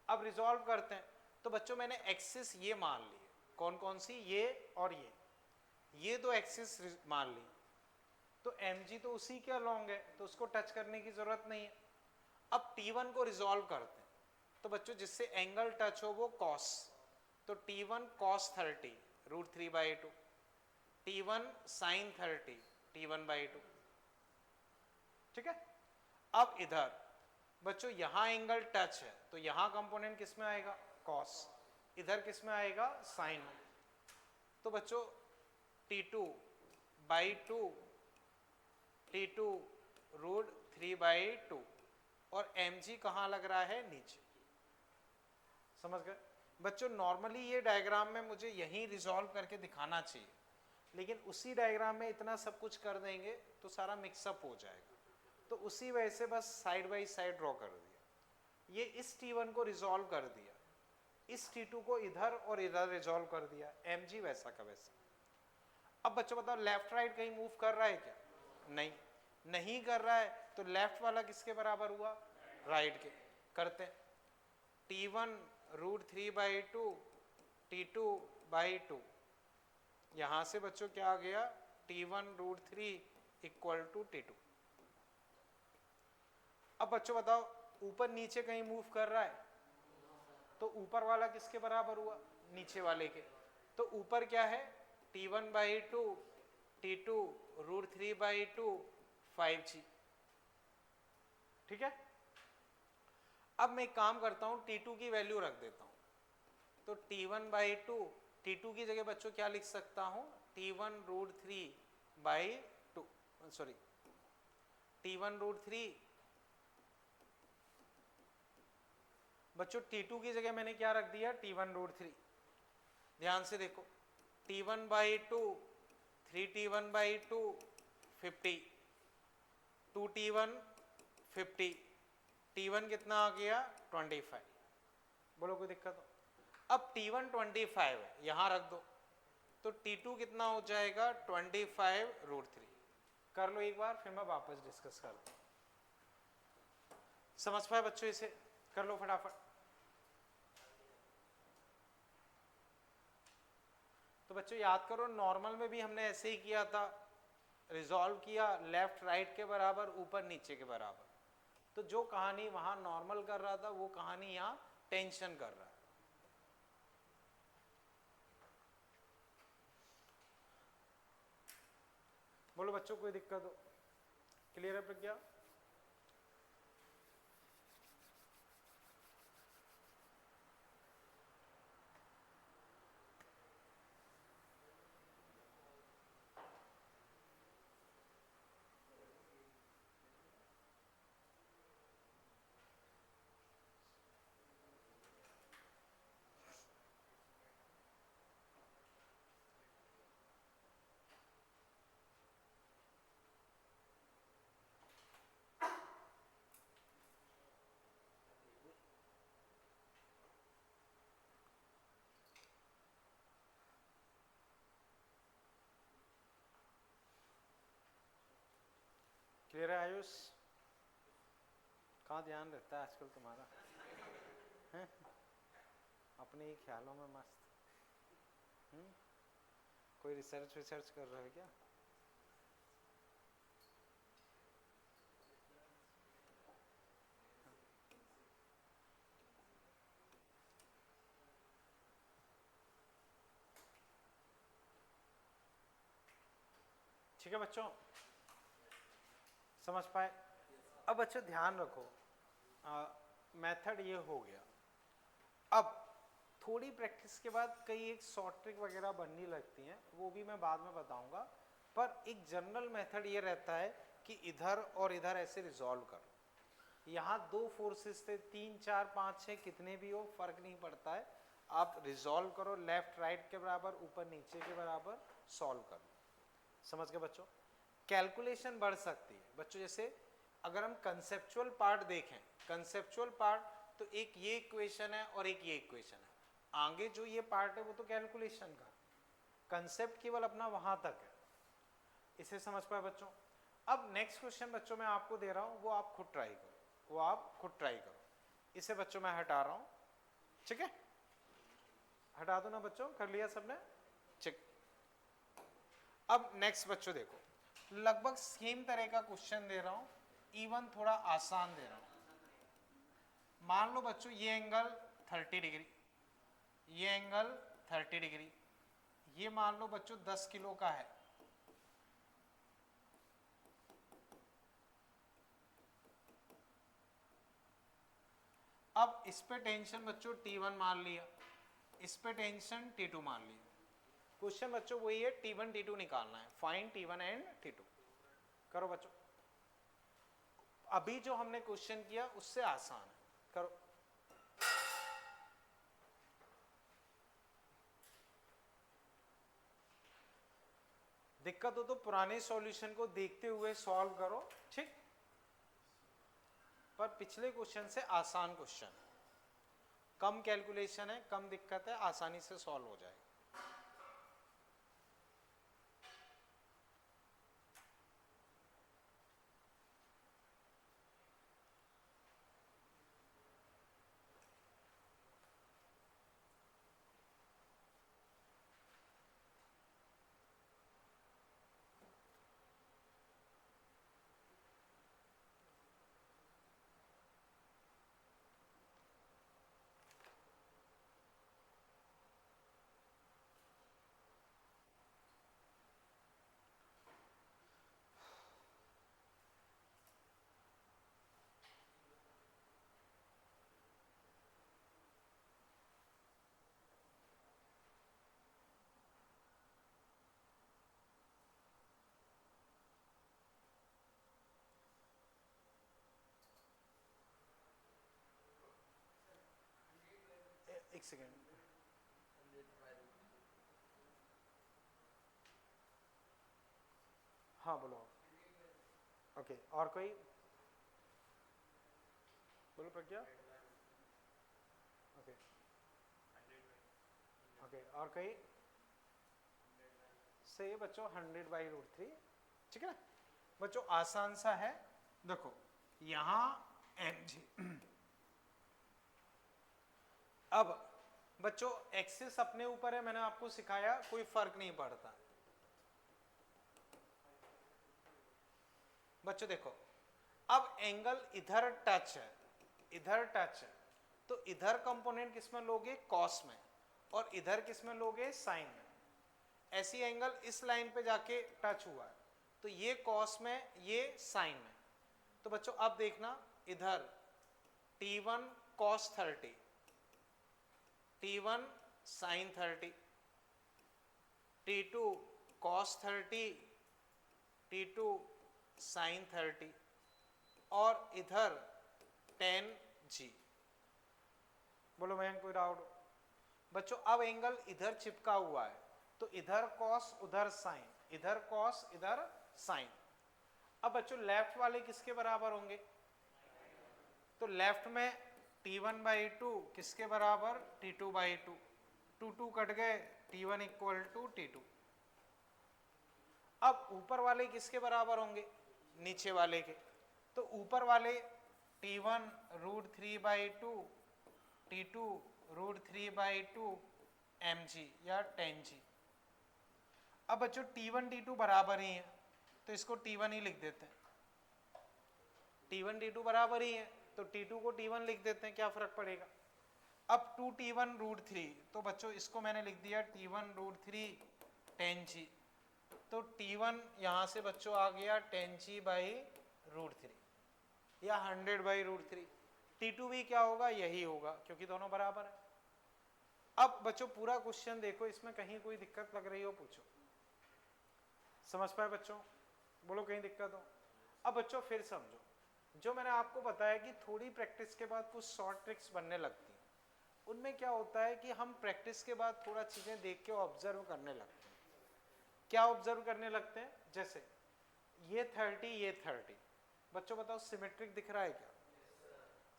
अब रिजॉल्व करते हैं। तो बच्चों मैंने एक्सिस ये मान ली, कौन कौन सी, ये और ये दो एक्सिस मान ली, तो mg तो उसी के अलोंग है तो उसको टच करने की जरूरत नहीं है। अब T1 को रिजॉल्व करते हैं, तो बच्चों जिससे एंगल टच हो वो कॉस, तो T1 cos 30 √3/2, T1 sin 30 T1/2, ठीक है। अब इधर बच्चों यहां एंगल टच है तो यहां कंपोनेंट किस में आएगा, कॉस, इधर किस में आएगा, साइन। तो बच्चों T2/2 T2 √3/2 और mg कहां लग रहा है, नीचे, समझ गए बच्चों। नॉर्मली ये डायग्राम में मुझे यहीं रिजॉल्व करके दिखाना चाहिए, लेकिन उसी डायग्राम में इतना सब कुछ कर देंगे तो सारा मिक्सअप हो जाएगा, तो उसी वजह से बस साइड बाय साइड ड्रॉ कर दिया। ये इस T1 को रिजॉल्व कर दिया, इस T2 को इधर और इधर रिजॉल्व कर दिया, mg वैसा का वैसा। अब बच्चों बताओ लेफ्ट राइट कहीं मूव कर रहा है क्या, नहीं कर रहा है, तो लेफ्ट वाला किसके बराबर हुआ, राइट के। करते हैं T1 √3/2 T2/2, यहां से बच्चों क्या आ गया, T1 √3 = T2। अब बच्चों बताओ ऊपर नीचे कहीं मूव कर रहा है, तो ऊपर वाला किसके बराबर हुआ, नीचे वाले के। तो ऊपर क्या है, T1/2 T2 √3/2 5g, ठीक है। अब मैं एक काम करता हूं, T2 की वैल्यू रख देता हूं, तो T1/2 T2 की जगह बच्चों क्या लिख सकता हूं, T1 √3/2 सॉरी T1 √3, बच्चों T2 की जगह मैंने क्या रख दिया, T1 √3। ध्यान से देखो T1/2 3T1/2 50, 2T1 50, T1 कितना आ गया 25, बोलो कोई दिक्कत हो। अब T1 25 है, यहां रख दो, तो T2 कितना हो जाएगा 25 √3। कर लो एक बार, फिर मैं वापस डिस्कस करता हूं। समझ पाए बच्चों, इसे कर लो फटाफट। तो बच्चों याद करो नॉर्मल में भी हमने ऐसे ही किया था, रिजॉल्व किया लेफ्ट राइट के बराबर, ऊपर नीचे के बराबर। तो जो कहानी वहां नॉर्मल कर रहा था वो कहानी यहां टेंशन कर रहा है। बोलो बच्चों कोई दिक्कत हो, क्लियर है प्रज्ञा। क्लियर है आयुष, कहाँ ध्यान रहता है आजकल तुम्हारा, हैं अपने ही ख्यालों में मस्त। कोई रिसर्च कर रहे हो क्या। ठीक है बच्चों, समझ पाए? अब बच्चों ध्यान रखो, मेथड ये हो गया। अब थोड़ी प्रैक्टिस के बाद कई एक शॉर्ट ट्रिक वगैरह बनने लगती हैं, वो भी मैं बाद में बताऊंगा, पर एक जनरल मेथड ये रहता है कि इधर और इधर ऐसे रिजॉल्व करो। यहाँ दो फोर्सेस थे, 3 4 5 6 कितने भी हो फर्क नहीं पड़ता है, आप रिजॉल्व करो, लेफ्ट राइट के बराबर, ऊपर नीचे के बराबर सॉल्व करो। समझ गए बच्चों? कैलकुलेशन बढ़ सकती है बच्चों, जैसे अगर हम कंसेप्चुअल पार्ट देखें, कंसेप्चुअल पार्ट तो एक ये इक्वेशन है और एक ये इक्वेशन है, आगे जो ये पार्ट है वो तो कैलकुलेशन का, कंसेप्ट केवल अपना वहां तक है। इसे समझ पाए बच्चों? अब नेक्स्ट क्वेश्चन बच्चों मैं आपको दे रहा हूं, वो आप खुद ट्राई करो, वो आप खुद ट्राई करो। इसे बच्चों मैं हटा रहा हूं, ठीक है? हटा दो ना बच्चों, कर लिया सबने? ठीक। अब नेक्स्ट बच्चों देखो, लगभग सेम तरह का क्वेश्चन दे रहा हूं, इवन थोड़ा आसान दे रहा हूं। मान लो बच्चों ये एंगल 30 डिग्री, ये एंगल 30 डिग्री, ये मान लो बच्चों 10 किलो का है। अब इस पे टेंशन बच्चों T1 मान लिया, इस पे टेंशन T2 मान लिया। क्वेश्चन बच्चों वही है, T1 T2 निकालना है, फाइंड T1 एंड T2। करो बच्चों, अभी जो हमने क्वेश्चन किया उससे आसान है, करो। दिक्कत हो तो पुराने सॉल्यूशन को देखते हुए सॉल्व करो, ठीक? पर पिछले क्वेश्चन से आसान क्वेश्चन, कम कैलकुलेशन है, कम दिक्कत है, आसानी से सॉल्व हो जाएगा। एक सेकेंड, हाँ बोलो। ओके, और कोई बोलो प्रज्ञा? ओके ओके, और कोई? सही है बच्चों, 100/√3, ठीक है ना बच्चों? आसान सा है। देखो यहां mg, अब बच्चों एक्सिस अपने ऊपर है, मैंने आपको सिखाया, कोई फर्क नहीं पड़ता बच्चों। देखो अब एंगल इधर टच है, इधर टच है, तो इधर कंपोनेंट किसमें लोगे? कॉस में, और इधर किसमें लोगे? साइन में। ऐसी एंगल इस लाइन पे जाके टच हुआ है, तो ये कॉस में, ये साइन में। तो बच्चों अब देखना, इधर T1 cos 30, T1 sin 30, T2 cos 30, T2 sin 30, और इधर tan G। बोलो मैं कोई डाउट? बच्चों अब एंगल इधर चिपका हुआ है, तो इधर कॉस उधर साइन, इधर कॉस इधर साइन। अब बच्चों लेफ्ट वाले किसके बराबर होंगे? तो लेफ्ट में T1/2 किसके बराबर? T2/2, 2 कट गए, T1 = T2। अब ऊपर वाले किसके बराबर होंगे? नीचे वाले के। तो ऊपर वाले T1 √3/2, T2 √3/2 mg या 10g। अब बच्चों T1 T2 बराबर ही है, तो इसको T1 ही लिख देते हैं। T1 T2 बराबर ही है, तो T2 को T1 लिख देते हैं, क्या फर्क पड़ेगा? अब 2T1 √3, तो बच्चों इसको मैंने लिख दिया T1 √3 10g। तो T1 यहाँ से बच्चों आ गया 10g/√3 या 100/√3। T2 भी क्या होगा, यही होगा क्योंकि दोनों बराबर है। अब बच्चों पूरा क्वेश्चन देखो, इसमें कहीं कोई दिक्कत लग रही हो पूछो। समझ पाए बच्चों? बोलो कहीं दिक्कत हो। अब बच्चों फिर समझो, जो मैंने आपको बताया कि थोड़ी प्रैक्टिस के बाद कुछ शॉर्ट ट्रिक्स बनने लगती हैं। उनमें क्या होता है कि हम प्रैक्टिस के बाद थोड़ा चीजें देख के ऑब्जर्व करने लगते हैं। क्या ऑब्जर्व करने लगते हैं? जैसे ये 30, ये 30, बच्चों बताओ सिमेट्रिक दिख रहा है क्या?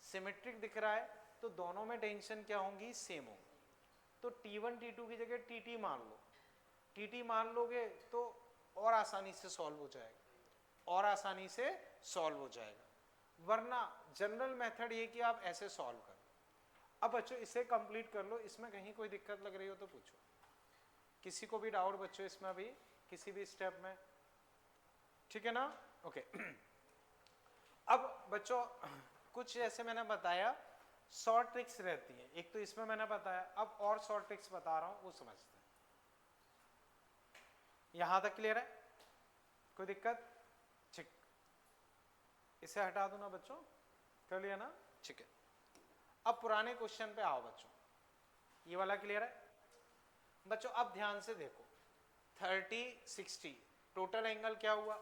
सिमेट्रिक दिख रहा है तो दोनों में टेंशन क्या होंगी, सेम होंगी। तो T1 T2 की जगह TT मान लो। TT मान लोगे तो और आसानी से सॉल्व हो जाएगा, और आसानी से सॉल्व हो जाएगा। वरना जनरल मेथड ये कि आप ऐसे सॉल्व करो। अब बच्चों इसे कंप्लीट कर लो, इसमें कहीं कोई दिक्कत लग रही हो तो पूछो। किसी को भी डाउट बच्चों इसमें अभी किसी भी स्टेप में? ठीक है ना? ओके। अब बच्चों कुछ जैसे मैंने बताया शॉर्ट ट्रिक्स रहती हैं, एक तो इसमें मैंने बताया, अब और शॉर्ट ट्रिक्स बता रहा हूं वो समझते हैं। यहां तक क्लियर है? कोई दिक्कत? ठीक, इसे हटा दो ना बच्चों, कर लिया ना? ठीक है। अब पुराने क्वेश्चन पे आओ बच्चों, ये वाला क्लियर है बच्चों? अब ध्यान से देखो, 30 60 टोटल एंगल क्या हुआ?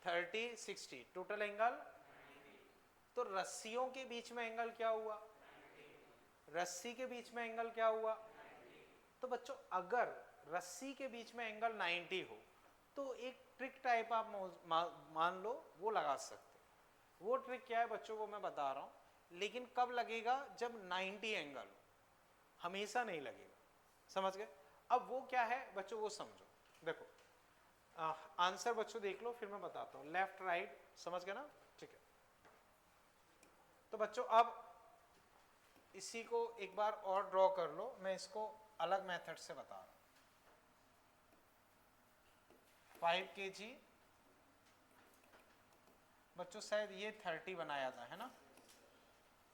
30 60 टोटल एंगल। तो रस्सियों के बीच में एंगल क्या हुआ? रस्सी के बीच में एंगल क्या हुआ? तो बच्चों अगर रस्सी के बीच में एंगल 90 हो तो एक ट्रिक टाइप आप मान लो वो लगा सकते हो। वो ट्रिक क्या है बच्चों वो मैं बता रहा हूं, लेकिन कब लगेगा? जब 90 एंगल हो, हमेशा नहीं लगेगा। समझ गए? अब वो क्या है बच्चों वो समझो। देखो आंसर बच्चों देख लो, फिर मैं बताता हूं। लेफ्ट राइट, समझ गए ना? ठीक है। तो बच्चों अब इसी को एक बार और ड्रॉ कर लो, मैं इसको अलग मेथड से बता रहा हूं। 5 kg बच्चों शायद ये 30 बनाया था, है ना?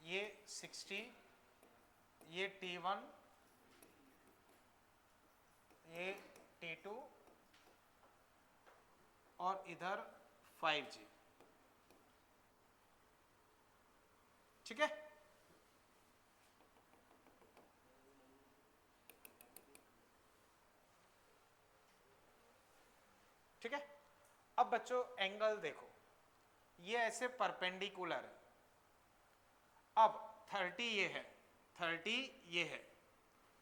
ये 60, ये T1, ये T2 और इधर 5G। ठीक है? ठीक है। अब बच्चों एंगल देखो, ये ऐसे परपेंडिकुलर है। अब 30 ये है, 30 ये है,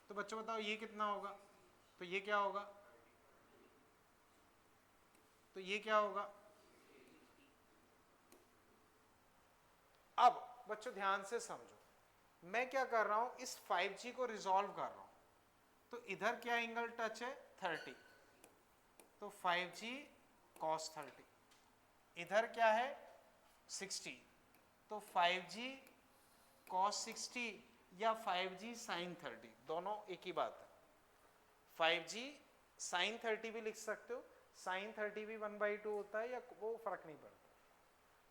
तो बच्चों बताओ ये कितना होगा? तो ये क्या होगा? तो ये क्या होगा? अब बच्चों ध्यान से समझो, मैं क्या कर रहा हूं, इस 5G को रिजॉल्व कर रहा हूं। तो इधर क्या एंगल टच है? 30, तो 5G cos 30। इधर क्या है? 60, तो 5G cos 60 या 5G sin 30, दोनों एक ही बात है। 5G sin 30 भी लिख सकते हो, sin 30 भी 1/2 होता है, या वो फर्क नहीं पड़ता।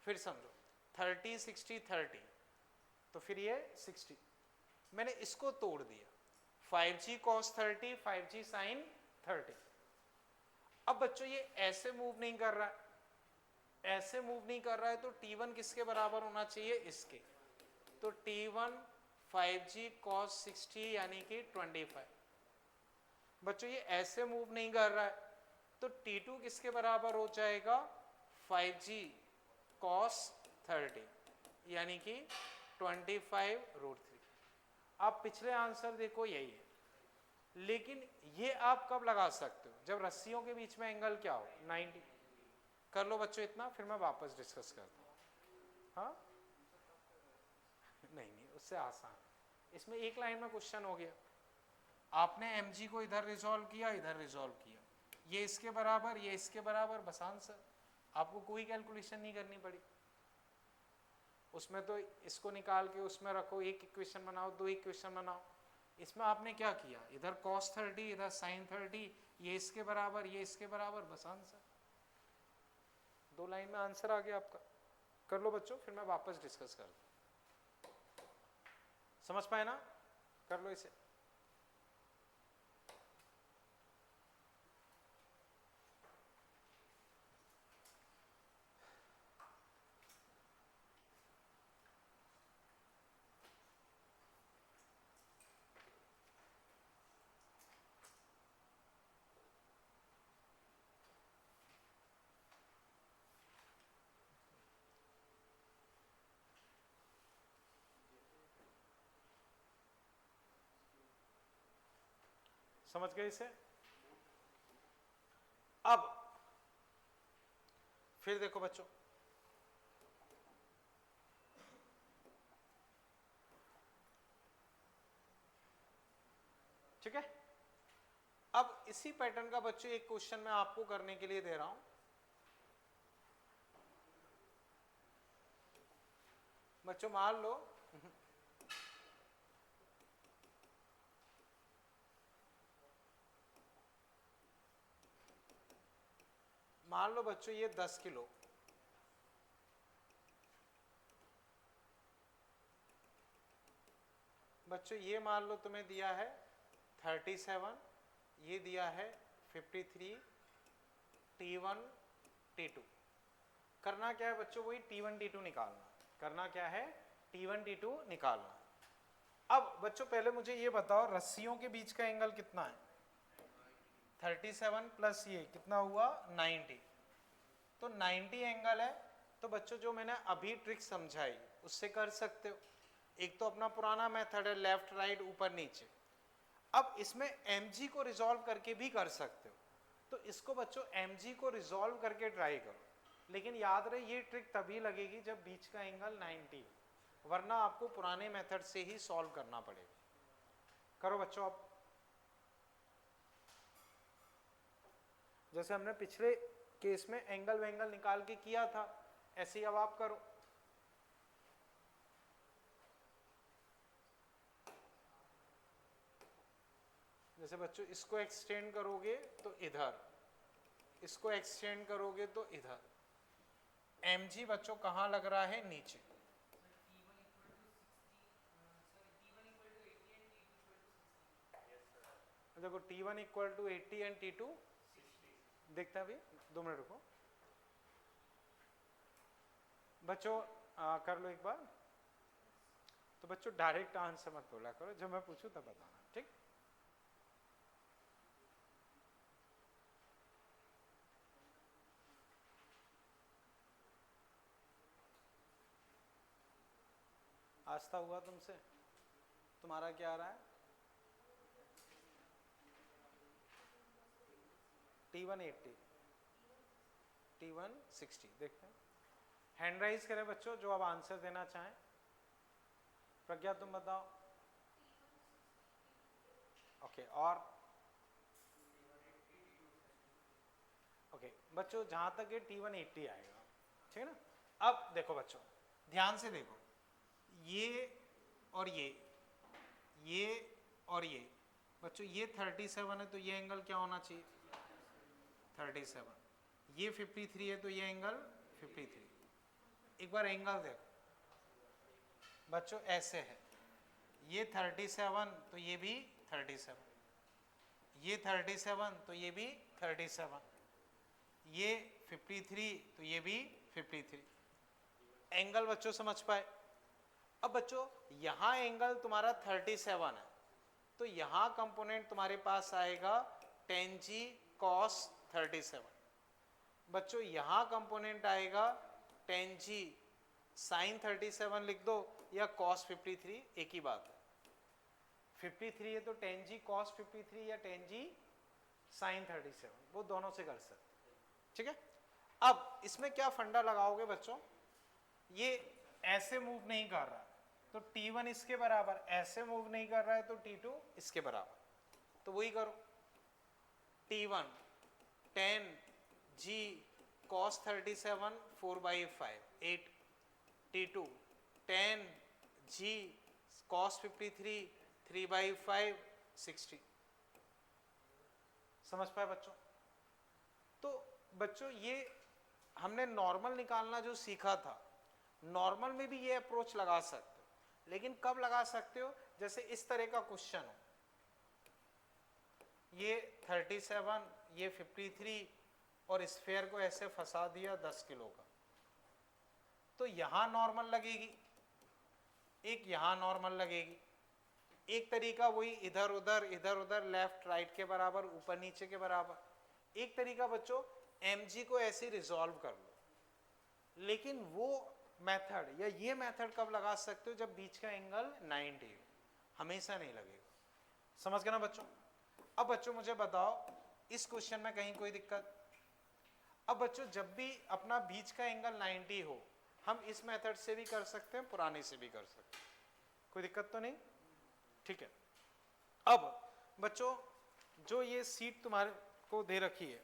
फिर समझो 30 60 30, तो फिर ये 60, मैंने इसको तोड़ दिया, 5G cos 30 5G sin 30। अब बच्चों ये ऐसे मूव नहीं कर रहा है, ऐसे मूव नहीं कर रहा है, तो T1 किसके बराबर होना चाहिए? इसके। तो T1 5G cos 60 यानी कि 25। बच्चों ये ऐसे मूव नहीं कर रहा है, तो T2 किसके बराबर हो जाएगा? 5G cos 30 यानी कि 25√3। आप पिछले आंसर देखो यही है, लेकिन ये आप कब लगा सकते हो? जब रस्सियों के बीच में एंगल क्या हो? 90। कर लो बच्चों इतना, फिर मैं वापस डिस्कस करता हूँ। हाँ नहीं नहीं, उससे आसान। इसमें एक लाइन में क्वेश्चन हो गया, आपने mg को इधर रिजॉल्व किया, इधर रिजॉल्व किया, ये इसके बराबर, ये इसके बराबर, बस आंसर। आपको कोई कैलकुलेशन नहीं करनी पड़ी उसमें। तो इसको निकाल के उसमें रखो, एक इक्वेशन बनाओ, दो इक्वेशन बनाओ। इसमें आपने क्या किया? इधर cos 30, इधर sin 30, ये इसके बराबर, ये इसके बराबर, बस आंसर। 2 लाइन में आंसर आ गया आपका। कर लो बच्चों, फिर मैं वापस डिस्कस करता हूं। समझ पाए ना? कर लो इसे। समझ गए इसे? अब फिर देखो बच्चों, ठीक है। अब इसी पैटर्न का बच्चों एक क्वेश्चन मैं आपको करने के लिए दे रहा हूं। बच्चों मान लो बच्चों ये 10 किलो, बच्चों ये मान लो तुम्हें दिया है 37, ये दिया है 53, T1 T2। करना क्या है बच्चों? वही T1 T2 निकालना। करना क्या है? T1 T2 निकालना। अब बच्चों पहले मुझे ये बताओ, रस्सियों के बीच का एंगल कितना है? 37 प्लस ये कितना हुआ? 90। तो 90 एंगल है। तो बच्चों जो मैंने अभी ट्रिक समझाई उससे कर सकते हो। एक तो अपना पुराना मेथड है लेफ्ट राइट ऊपर नीचे। अब इसमें mg को रिजॉल्व करके भी कर सकते हो। तो इसको बच्चों mg को रिजॉल्व करके ट्राई करो, लेकिन याद रहे ये ट्रिक तभी लगेगी जब बीच का एंगल 90 हो, वरना आपको पुराने मेथड से ही सॉल्व करना पड़ेगा। करो बच्चों। अब जैसे हमने पिछले केस में एंगल वेंगल निकाल के किया था, ऐसे ही अब आप करो। जैसे बच्चों इसको एक्सटेंड करोगे तो इधर, इसको एक्सटेंड करोगे तो इधर। mg बच्चों कहाँ लग रहा है? नीचे। देखो T1 equal to 80 and T2 दिखता है अभी? 2 मिनट रुको बच्चों, कर लो एक बार। तो बच्चों डायरेक्ट आंसर मत बोला करो, जब मैं पूछूं तब बताना, ठीक? आस्था हुआ तुमसे? तुम्हारा क्या आ रहा है? T1 80, T1 60। देखते हैं, हैंड राइज करें बच्चों जो अब आंसर देना चाहें। प्रज्ञा तुम बताओ। ओके, और ओके बच्चों जहां तक ये T1 80 आएगा, ठीक है ना। अब देखो बच्चों ध्यान से देखो, ये और ये और ये बच्चों, ये 37 है तो ये एंगल क्या होना चाहिए? 37। ये 53 है तो ये एंगल 53। एक बार एंगल देखो बच्चों, ऐसे है, ये 37 तो ये भी 37, ये 37 तो ये भी 37, ये 53 तो ये भी 53। एंगल बच्चों समझ पाए? अब बच्चों यहां एंगल तुम्हारा 37 है तो यहां कंपोनेंट तुम्हारे पास आएगा tan g cos 37। बच्चों यहां कंपोनेंट आएगा tan g sin 37 लिख दो या cos 53, एक ही बात है। 53 है तो tan g cos 53 या tan g sin 37, वो दोनों से कर सकते, ठीक है। अब इसमें क्या फंडा लगाओगे बच्चों? ये ऐसे मूव नहीं कर रहा तो T1 इसके बराबर, ऐसे मूव नहीं कर रहा है तो T2 इसके बराबर, तो वही करो। T1 tan g cos 37 4/5 8, T2 tan g cos 53 3/5 60। समझ पाए बच्चों? तो बच्चों ये हमने नॉर्मल निकालना जो सीखा था, नॉर्मल में भी ये अप्रोच लगा सकते हो, लेकिन कब लगा सकते हो? जैसे इस तरह का क्वेश्चन हो, ये 37 ये 53 और स्फीयर को ऐसे फंसा दिया 10 किलो का, तो यहां नॉर्मल लगेगी, एक यहां नॉर्मल लगेगी। एक तरीका वही इधर उधर लेफ्ट राइट के बराबर, ऊपर नीचे के बराबर। एक तरीका बच्चों mg को ऐसे रिजॉल्व कर लो, लेकिन वो मेथड या ये मेथड कब लगा सकते हो? जब बीच का एंगल 90 हो, हमेशा नहीं लगेगा। समझ गए ना बच्चों? अब बच्चों मुझे बताओ इस क्वेश्चन में कहीं कोई दिक्कत? अब बच्चों जब भी अपना बीच का एंगल 90 हो, हम इस मेथड से भी कर सकते हैं, पुराने से भी कर सकते हैं, कोई दिक्कत तो नहीं? ठीक है। अब बच्चों जो ये सीट तुम्हारे को दे रखी है,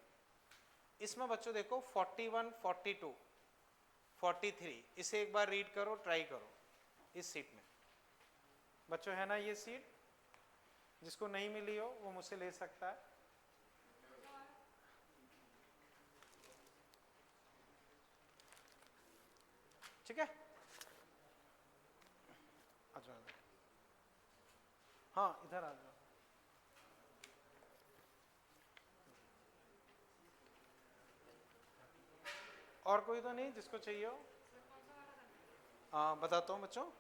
इसमें बच्चों देखो 41, 42, 43, इसे एक बार रीड करो, ट्राई करो इस सीट में। बच्चों है ना ये सीट? जिसको नहीं मिली हो वो मुझसे ले सकता है। ठीक है, आ जाओ। हाँ इधर आ जाओ। और कोई तो नहीं जिसको चाहिए हो? बताता हूँ बच्चों।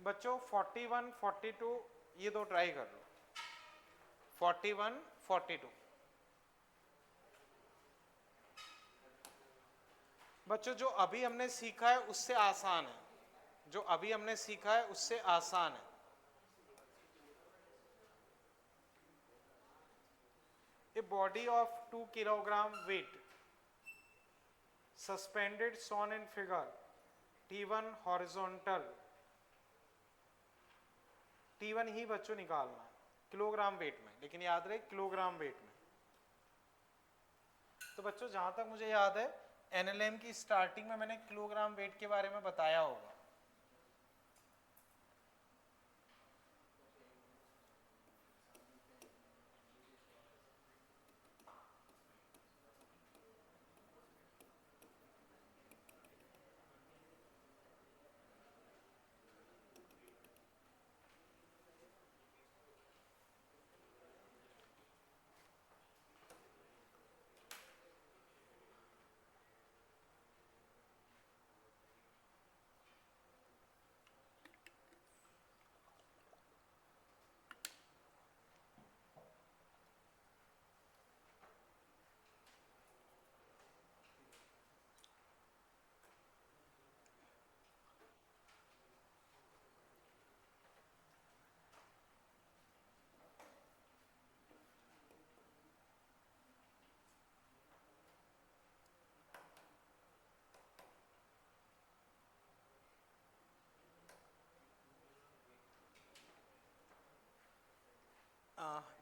बच्चों 41, 42 ये दो ट्राई कर लो। 41, 42 बच्चों जो अभी हमने सीखा है उससे आसान है, जो अभी हमने सीखा है उससे आसान है। A body of 2 kilogram weight suspended shown in figure T1 horizontal, T1 ही बच्चों निकालना है किलोग्राम वेट में, लेकिन याद रहे किलोग्राम वेट में। तो बच्चों जहां तक मुझे याद है एनएलएम की स्टार्टिंग में मैंने किलोग्राम वेट के बारे में बताया होगा।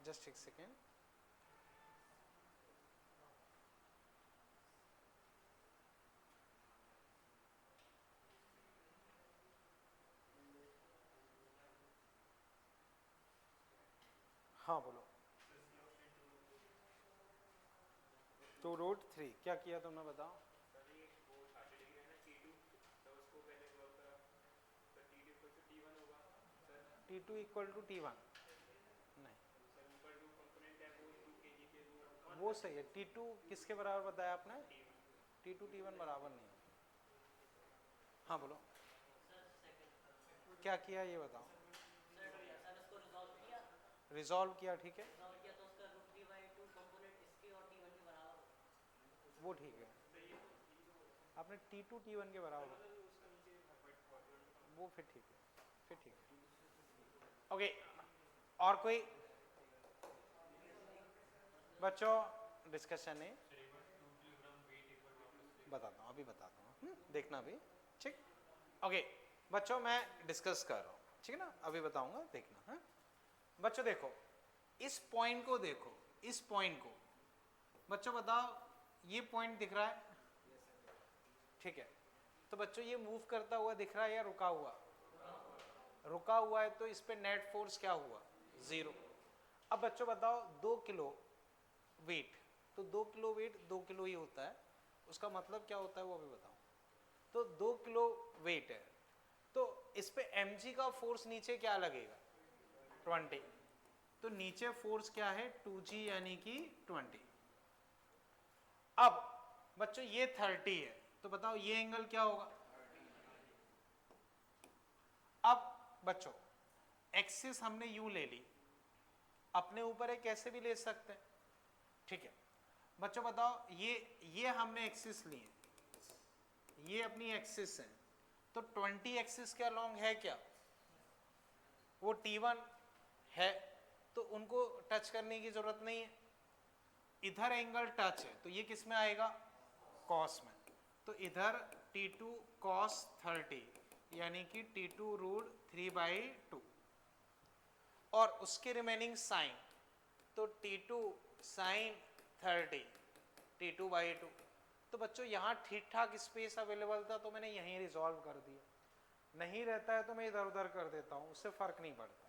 Just एक सेकेंड। हाँ बोलो। तो रूट 3 क्या किया तुमने बताओ? T2 इक्वल टू T1 नहीं, वो सही है। T2 किसके बराबर बताया आपने? T2 T1 बराबर नहीं है। हाँ बोलो क्या किया ये बताओ। रिजॉल्व किया, ठीक है वो ठीक है। आपने T2 T1 के बराबर, वो फिर ठीक है, फिर ठीक है। ओके और कोई बच्चों डिस्कशन है? बताता हूँ, अभी बताता हूँ, देखना भी ठीक। ओके बच्चों मैं डिस्कस कर रहा हूँ, ठीक है ना, अभी बताऊंगा देखना है। बच्चों देखो इस पॉइंट को, देखो इस पॉइंट को बच्चों बताओ, ये पॉइंट दिख रहा है, ठीक है। तो बच्चों ये मूव करता हुआ दिख रहा है या रुका हुआ? रुका हुआ है, तो इस पे नेट फोर्स क्या हुआ? 0। अब बच्चों बताओ 2 किलो वेट, तो 2 किलो वेट 2 किलो ही होता है, उसका मतलब क्या होता है वो अभी बताओ। तो 2 किलो वेट है, तो इस पे mg का फोर्स नीचे क्या लगेगा? 20। तो नीचे फोर्स क्या है? 2g यानी कि 20। अब बच्चों ये 30 है, तो बताओ ये एंगल क्या होगा? अब बच्चों एक्सिस हमने यूं ले ली, अपने ऊपर है कैसे भी ले सकते हैं, ठीक है। बच्चों बताओ ये हमने एक्सिस ली है, ये अपनी एक्सिस है, तो 20 एक्सिस क्या लॉन्ग है क्या? वो T1 है तो उनको टच करने की जरूरत नहीं है। इधर एंगल टच है तो ये किस में आएगा, कॉस में। तो इधर T2 cos 30 यानी कि T2 रूट 3/2 और उसके रिमेनिंग साइन तो T2 sin 30 T2/2। तो बच्चों यहाँ ठीक ठाक स्पेस अवेलेबल था तो मैंने यहीं रिजॉल्व कर दिया, नहीं रहता है तो मैं इधर उधर कर देता हूँ, उससे फर्क नहीं पड़ता।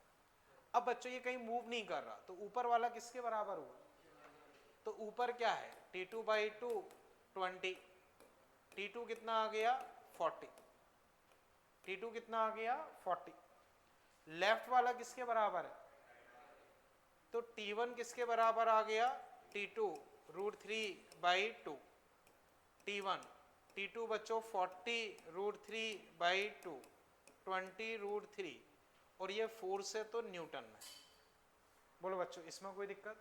अब बच्चों ये कहीं मूव नहीं कर रहा तो ऊपर वाला किसके बराबर हुआ, तो ऊपर क्या है T2/2 20, T2 कितना आ गया 40, T2 कितना आ गया 40। लेफ्ट वाला किसके बराबर है, तो T1 किसके बराबर आ गया T2 रूट 3/2 T1 T2 बच्चों 40 रूट 3/2 20 रूट 3 और ये फोर्स है तो न्यूटन में। बोलो बच्चों इसमें कोई दिक्कत,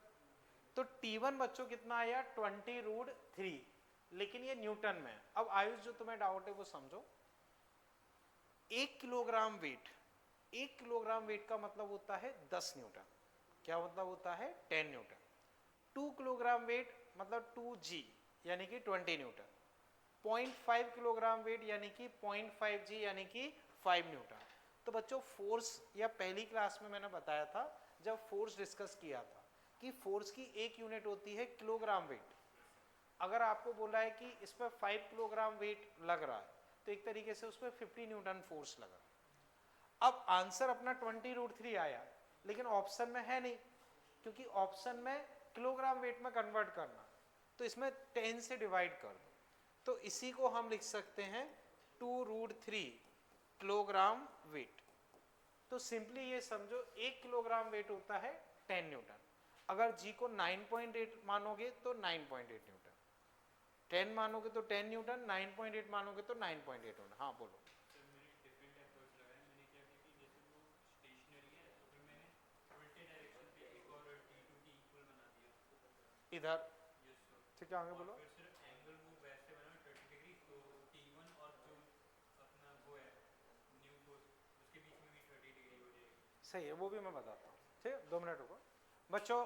तो T1 बच्चों कितना आया 20 रूट 3 लेकिन ये न्यूटन में है। अब आयुष जो तुम्हें डाउट है वो समझो, 1 किलोग्राम वेट का मतलब होता है 10 न्यूटन, क्या मतलब होता है 10 न्यूटन। 2 किलोग्राम वेट मतलब 2g यानी कि 20 न्यूटन। 0.5 किलोग्राम वेट यानी कि 0.5g यानी कि 5 न्यूटन। तो बच्चों फोर्स, या पहली क्लास में मैंने बताया था जब फोर्स डिस्कस किया था कि फोर्स की एक यूनिट होती है किलोग्राम वेट। अगर आपको बोला है कि इस पर 5 किलोग्राम वेट लग रहा है तो एक तरीके से उस पर 50 न्यूटन फोर्स लगा। अब आंसर अपना 20 रूट 3 आया लेकिन ऑप्शन में है नहीं, क्योंकि ऑप्शन में किलोग्राम वेट में कन्वर्ट करना, तो इसमें 10 से डिवाइड कर दो। तो इसी को हम लिख सकते हैं 2 रूट 3 किलोग्राम वेट। तो सिंपली ये समझो 1 किलोग्राम वेट होता है 10 न्यूटन। अगर जी को 9.8 मानोगे तो 9.8 न्यूटन, 10 मानोगे तो 10 न्यूटन, 9.8 मानोगे तो 9.8 न्यूटन। हाँ बोलो। इधर ठीक है, आगे बोलो। सही है, वो भी मैं बताता हूँ। ठीक है 2 मिनट रुको बच्चों,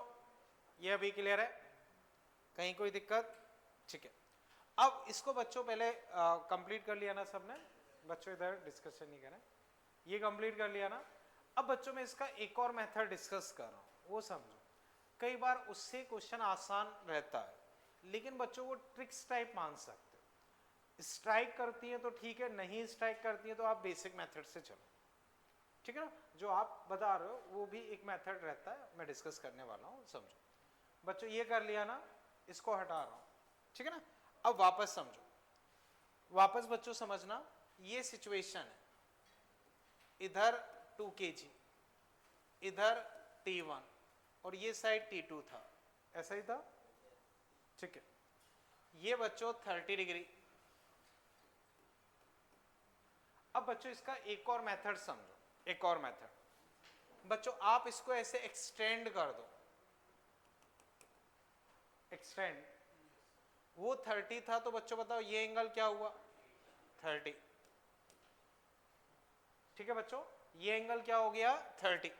ये अभी क्लियर है, कहीं कोई दिक्कत, ठीक है। अब इसको बच्चों पहले कंप्लीट कर लिया ना सबने, बच्चों इधर डिस्कशन नहीं करें, ये कंप्लीट कर लिया ना। अब बच्चों में इसका एक और मेथड डिस्कस कर रहा हूँ, वो समझो। कई बार उससे क्वेश्चन आसान रहता है लेकिन बच्चों वो ट्रिक्स टाइप मान सकते हो। स्ट्राइक करती है तो ठीक है, नहीं स्ट्राइक करती है तो आप बेसिक मेथड से चलो, ठीक है ना। जो आप बता रहे हो वो भी एक मेथड रहता है, मैं डिस्कस करने वाला हूँ, समझो। बच्चों ये कर लिया ना, इसको हटा रहा हूँ, ठीक है ना। अब वापस समझो, वापस बच्चों समझना, ये सिचुएशन है, इधर 2 kg, इधर T1 और ये साइड T2 था, ऐसा ही था, ठीक है। ये बच्चों 30 डिग्री। अब बच्चों इसका एक और मेथड समझो, एक और मेथड बच्चों, आप इसको ऐसे एक्सटेंड कर दो, एक्सटेंड, वो 30 था तो बच्चों बताओ ये एंगल क्या हुआ 30, ठीक है बच्चों, ये एंगल क्या हो गया 30।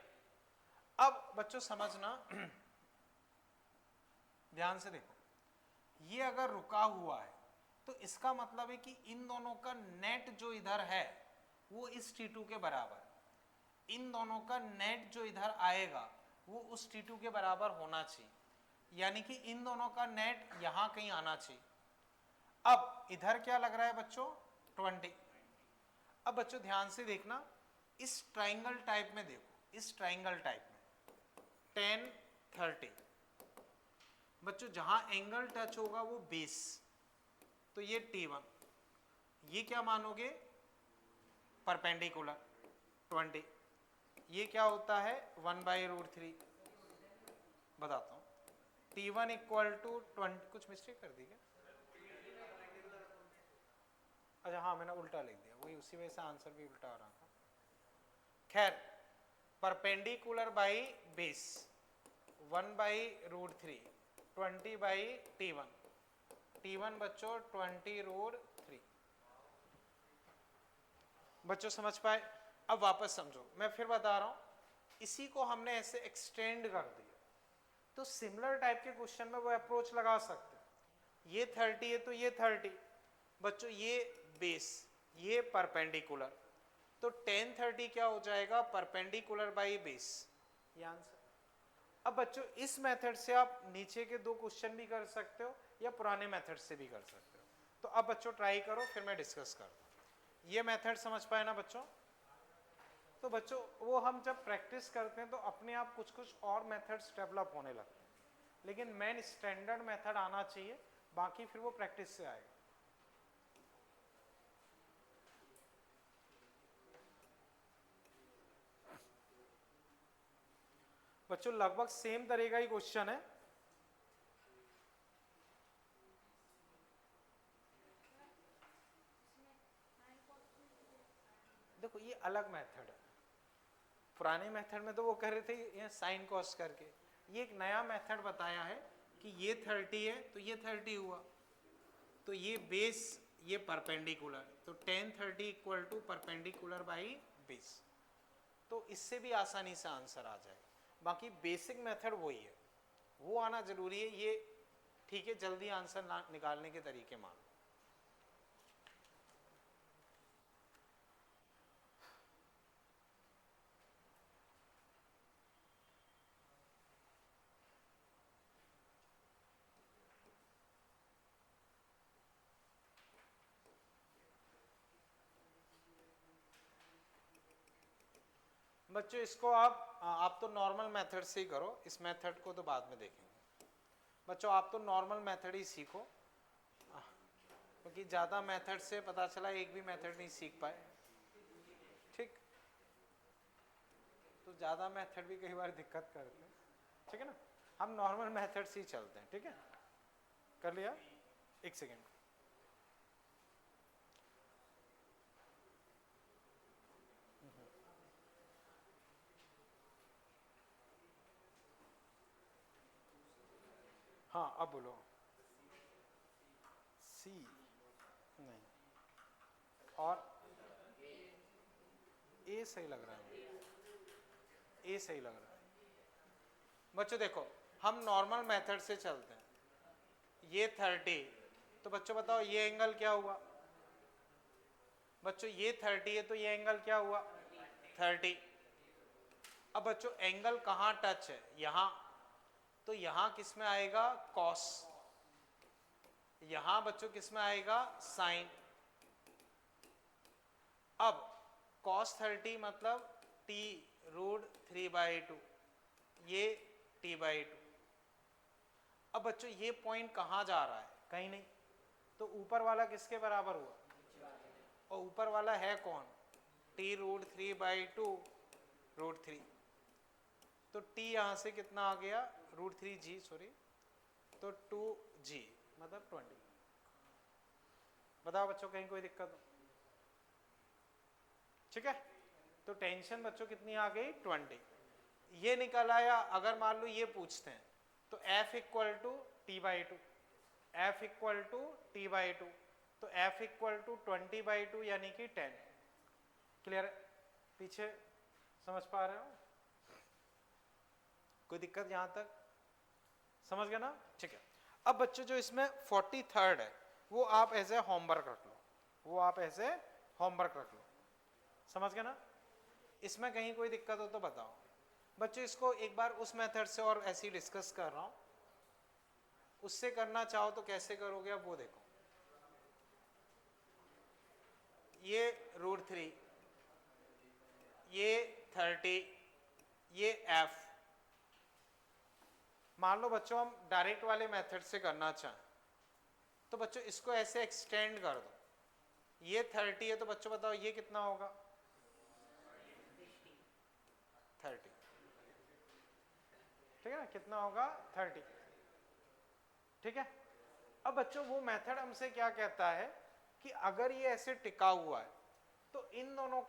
अब बच्चों समझना ध्यान से देखो, ये अगर रुका हुआ है तो इसका मतलब है कि इन दोनों का नेट जो इधर है वो इस T2 के बराबर, इन दोनों का नेट जो इधर आएगा वो उस T2 के बराबर होना चाहिए, यानी कि इन दोनों का नेट यहां कहीं आना चाहिए। अब इधर क्या लग रहा है बच्चों 20। अब बच्चों ध्यान से देखना, इस ट्राइंगल टाइप में देखो, इस ट्राइंगल टाइप में 10 30 बच्चों, जहां एंगल टच होगा वो बेस, तो ये T1, ये क्या मानोगे परपेंडिकुलर 20, ये क्या होता है 1/√3। बताता हूं, T1 इक्वल टू 20, कुछ मिस्टेक कर दी क्या, अच्छा हाँ मैंने उल्टा लिख दिया, वही उसी वजह से आंसर भी उल्टा आ रहा था। खैर perpendicular by base 1/√3 20/T1, T1 बच्चों 20√3। बच्चों समझ पाए। अब वापस समझो, मैं फिर बता रहा हूं, इसी को हमने ऐसे एक्सटेंड कर दिया। तो सिमिलर टाइप के क्वेश्चन में वो अप्रोच लगा सकते हैं। ये 30 है तो ये 30, बच्चों ये बेस, ये परपेंडिकुलर, तो tan 30 क्या हो जाएगा, परपेंडिकुलर बाई बेस, ये आंसर। अब बच्चों इस मेथड से आप नीचे के 2 क्वेश्चन भी कर सकते हो या पुराने मेथड से भी कर सकते हो। तो अब बच्चों ट्राई करो, फिर मैं डिस्कस करता हूँ। ये मेथड समझ पाए ना बच्चों? तो बच्चों वो हम जब प्रैक्टिस करते हैं तो अपने आप कुछ कुछ और मेथड्स डेवलप होने लगते हैं, लेकिन मेन स्टैंडर्ड मेथड आना चाहिए, बाकी फिर वो प्रैक्टिस से आएगा। बच्चों लगभग सेम तरह का ही क्वेश्चन है। देखो ये अलग मेथड है, पुराने मेथड में तो वो कर रहे थे ये साइन कॉस करके, ये एक नया मेथड बताया है कि ये 30 है तो ये 30 हुआ, तो ये बेस, ये परपेंडिकुलर, तो tan 30 equal to perpendicular by base. तो इससे भी आसानी से आंसर आ जाएगा। बाकी बेसिक मेथड वही है, वो आना जरूरी है। ये ठीक है, जल्दी आंसर निकालने के तरीके मान लो। बच्चों इसको आप तो नॉर्मल मेथड से ही करो, इस मेथड को तो बाद में देखेंगे। बच्चों आप तो नॉर्मल मेथड ही सीखो, क्योंकि ज़्यादा मेथड से पता चला एक भी मेथड नहीं सीख पाए, ठीक? तो ज़्यादा मेथड भी कई बार दिक्कत करते हैं, ठीक है ना? हम नॉर्मल मेथड से ही चलते हैं, ठीक है? कर लिया? एक सेकेंड। हाँ अब बोलो। सी नहीं, और ए सही लग रहा है, ए सही लग रहा है। बच्चों देखो हम नॉर्मल मेथड से चलते हैं, ये 30, तो बच्चों बताओ ये एंगल क्या हुआ? बच्चों ये 30 है तो ये एंगल क्या हुआ? 30। अब बच्चों एंगल कहाँ टच है? यहाँ, तो यहाँ किस में आएगा? कॉस। यहाँ बच्चों किस में आएगा? साइन। अब cos 30 मतलब t√3/2, ये t/2। अब बच्चों ये पॉइंट कहाँ जा रहा है? कहीं नहीं, तो ऊपर वाला किसके बराबर हुआ? और ऊपर वाला है कौन? t√3/2 √3, तो t यहाँ से कितना आ गया? √3g, सॉरी, तो 2g मतलब 20। बताओ बच्चों कहीं कोई दिक्कत हो? ठीक है, तो टेंशन बच्चों कितनी आ गई? 20। ये निकल आया। अगर मान लो ये पूछते हैं तो f equal to t/2, f equal to t/2, तो f इक्वल टू 20/2 यानी कि 10। क्लियर है? पीछे समझ पा रहे हो? कोई दिक्कत यहां तक? समझ गए ना? ठीक है। अब बच्चों जो इसमें 43rd है वो आप एज ए होमवर्क रख लो, वो आप एज ए होमवर्क रख लो। समझ गए ना? इसमें कहीं कोई दिक्कत हो तो बताओ। बच्चों इसको एक बार उस मेथड से और ऐसे ही डिस्कस कर रहा हूं, उससे करना चाहो तो कैसे करोगे अब वो देखो। ये √3, ये 30, ये f। मान लो बच्चों हम डायरेक्ट वाले मेथड से करना चाहें तो बच्चों इसको ऐसे एक्सटेंड कर दो। ये 30 है तो बच्चों बताओ ये कितना होगा? 30, ठीक है ना? कितना होगा? 30, ठीक है। अब बच्चों वो मेथड हमसे क्या कहता है कि अगर ये ऐसे टिका हुआ है तो इन दोनों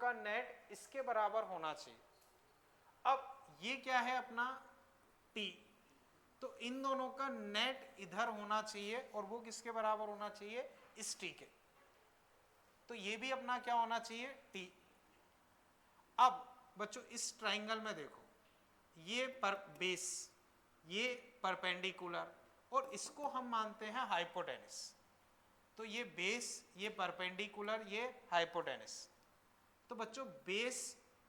का नेट इसके बराबर होना चाहिए। अब ये क्या है अपना t, तो इन दोनों का नेट इधर होना चाहिए और वो किसके बराबर होना चाहिए? इस t के। तो ये भी अपना क्या होना चाहिए? t। अब बच्चों इस ट्राइंगल में देखो, ये पर बेस, ये परपेंडिकुलर, और इसको हम मानते हैं हाइपोटेनिस। तो ये बेस, ये परपेंडिकुलर, ये हाइपोटेनिस। तो बच्चों बेस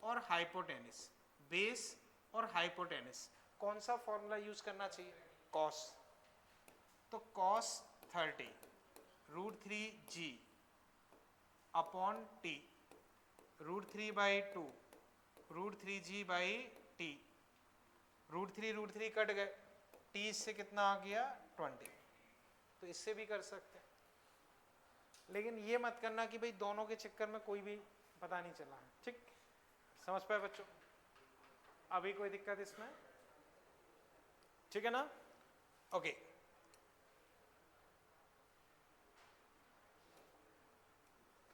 और हाइपोटेनिस, बेस और हाइपोटेनिस, कौन सा फॉर्मूला यूज करना चाहिए? कॉस। तो cos 30 √3g upon T, √3/2 √3g/t, √3 cut गए, t इससे कितना आ गया? 20। तो इससे भी कर सकते हैं, लेकिन ये मत करना कि भाई दोनों के चक्कर में कोई भी पता नहीं चला। ठीक, समझ पाए बच्चों? अभी कोई दिक्कत इसमें? ठीक है ना? ओके।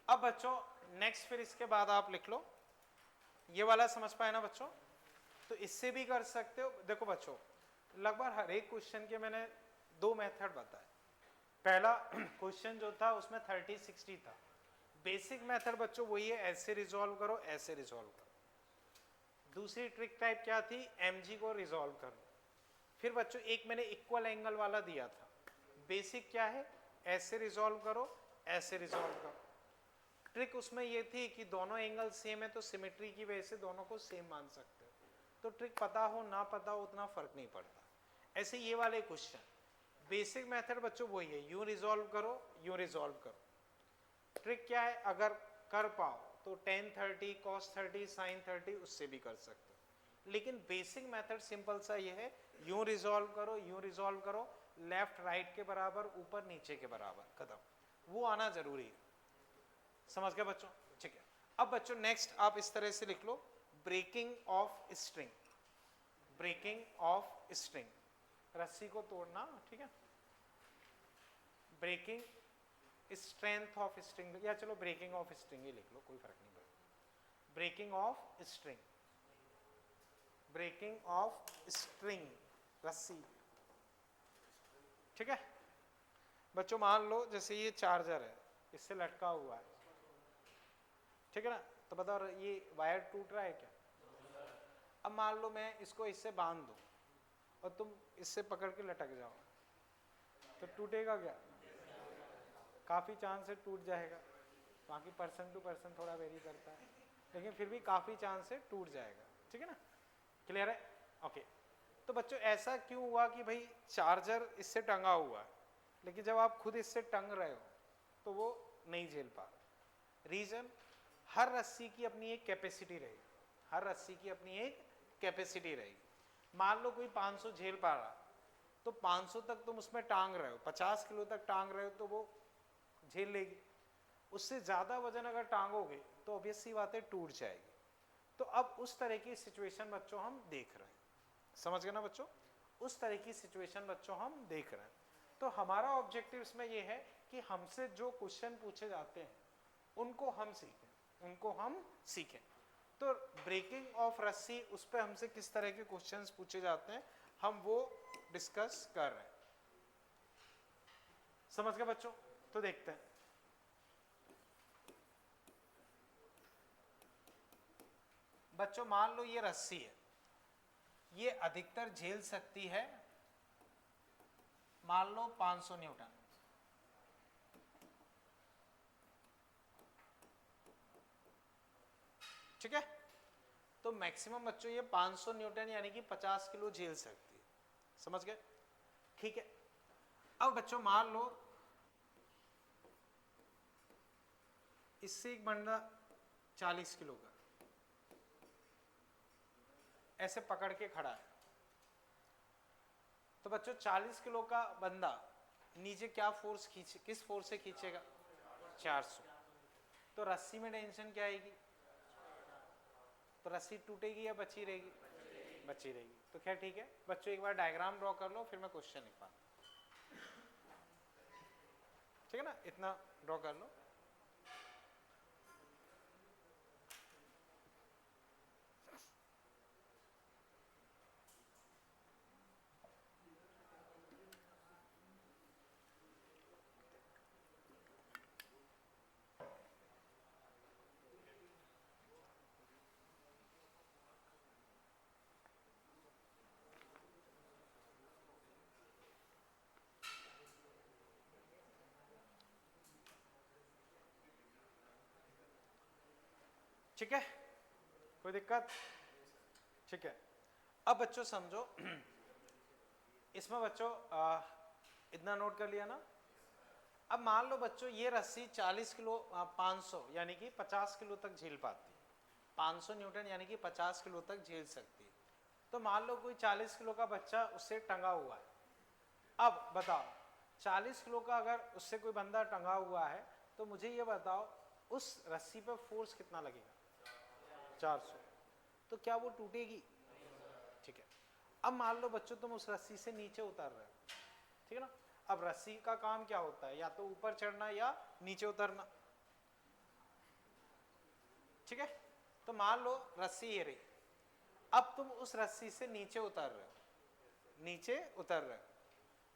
अब बच्चों नेक्स्ट, फिर इसके बाद आप लिख लो, ये वाला समझ पाए ना बच्चों? तो इससे भी कर सकते हो। देखो बच्चों, लगभग हर एक क्वेश्चन के मैंने 2 मेथड बताए। पहला क्वेश्चन जो था उसमें 30 60 था। बेसिक मेथड बच्चों वही है, ऐसे रिजॉल्व करो, ऐसे रिजॉल्व करो। दूसरी ट्रिक टाइप क्या थी? mg को रिजॉल्व करो। फिर बच्चों एक मैंने इक्वल एंगल वाला दिया था। बेसिक क्या है? ऐसे रिजॉल्व करो, ऐसे रिजॉल्व करो। ट्रिक उसमें ये थी कि दोनों एंगल सेम है तो सिमेट्री की वजह से दोनों को सेम मान सकते हो। तो ट्रिक पता हो ना पता हो उतना फर्क नहीं पड़ता। ऐसे ये वाले क्वेश्चन, बेसिक मेथड बच्चों वही है, यूं रिजॉल्व करो, यूं रिजॉल्व करो। ट्रिक क्या है? अगर कर पाओ तो tan 30 cos 30 sin 30 उससे भी कर सकते हो, लेकिन बेसिक मेथड सिंपल सा ये है, यूं रिजॉल्व करो, यूं रिजॉल्व करो, लेफ्ट राइट के बराबर, ऊपर नीचे के बराबर, खत्म। वो आना जरूरी है। समझ गए बच्चों? ठीक है। अब बच्चों नेक्स्ट आप इस तरह से लिख लो, breaking of string. Breaking of string, रस्सी को तोड़ना, ठीक है। ब्रेकिंग स्ट्रेंथ ऑफ स्ट्रिंग, या चलो ब्रेकिंग ऑफ स्ट्रिंग ही लिख लो, कोई फर्क नहीं पड़ता। Breaking of string, breaking of string, रस्सी, ठीक है। बच्चों मान लो जैसे ये चार्जर है, इससे लटका हुआ है, ठीक है ना? तो बताओ ये वायर टूट रहा है क्या? अब मान लो मैं इसको इससे बांध दूं और तुम इससे पकड़ के लटक जाओ, तो टूटेगा क्या? काफ़ी चांस से टूट जाएगा। बाकी पर्सन टू पर्सन थोड़ा वेरी करता है, लेकिन फिर भी काफ़ी चांस से टूट जाएगा। ठीक है ना? क्लियर है? ओके। तो बच्चों ऐसा क्यों हुआ कि भाई चार्जर इससे टंगा हुआ है, लेकिन जब आप खुद इससे टंग रहे हो तो वो नहीं झेल पा रहे। रीजन, हर रस्सी की अपनी एक कैपेसिटी रहेगी, हर रस्सी की अपनी एक कैपेसिटी रहेगी। मान लो कोई 500 झेल पा रहा, तो 500 तक तुम उसमें टांग रहे हो, 50 किलो तक टांग रहे हो तो वो झेल लेगी। उससे ज़्यादा वजन अगर टांगोगे तो ऑब्वियस सी बात है टूट जाएगी। तो अब उस तरह की सिचुएशन बच्चों हम देख रहे हैं। समझ गए ना बच्चों? उस तरह की सिचुएशन बच्चों हम देख रहे हैं। तो हमारा ऑब्जेक्टिव इसमें यह है कि हमसे जो क्वेश्चन पूछे जाते हैं उनको हम सीखें, उनको हम सीखें। तो ब्रेकिंग ऑफ रस्सी, उस पर हमसे किस तरह के क्वेश्चंस पूछे जाते हैं हम वो डिस्कस कर रहे हैं। समझ गए बच्चों? तो देखते हैं। बच्चों मान लो ये रस्सी है, ये अधिकतर झेल सकती है मान लो 500 न्यूटन। ठीक है? तो मैक्सिमम बच्चों ये 500 न्यूटन यानी कि 50 किलो झेल सकती है। समझ गए? ठीक है। अब बच्चों मान लो इससे एक बंदा 40 किलो का ऐसे पकड़ के खड़ा है, तो बच्चों 40 किलो का बंदा नीचे क्या फोर्स खींचे, किस फोर्स से खींचेगा? 400। तो रस्सी में टेंशन क्या आएगी? तो रस्सी टूटेगी या बची रहेगी? बची रहेगी। तो क्या ठीक है बच्चों, एक बार डायग्राम ड्रॉ कर लो फिर मैं क्वेश्चन लिख पाऊँ। ठीक है ना? इतना ड्रॉ कर लो। ठीक है, कोई दिक्कत? ठीक है, अब बच्चों समझो, इसमें बच्चों इतना नोट कर लिया ना। अब मान लो बच्चों ये रस्सी 40 किलो 500 यानी कि 50 किलो तक झेल पाती है, 500 न्यूटन यानी कि 50 किलो तक झेल सकती है। तो मान लो कोई 40 किलो का बच्चा उससे टंगा हुआ है। अब बताओ 40 किलो का अगर उससे कोई बंदा टंगा हुआ है तो मुझे ये बताओ उस रस्सी पर फोर्स कितना लगेगा? 400। तो क्या वो टूटेगी? ठीक है, अब मान लो बच्चों तुम उस रस्सी से नीचे उतर रहे हो, ठीक है ना। अब रस्सी का काम क्या होता है? या तो ऊपर चढ़ना या नीचे उतरना, ठीक है। तो मान लो रस्सी ये रही, अब तुम उस रस्सी से नीचे उतर रहे हो, नीचे उतर रहे हो।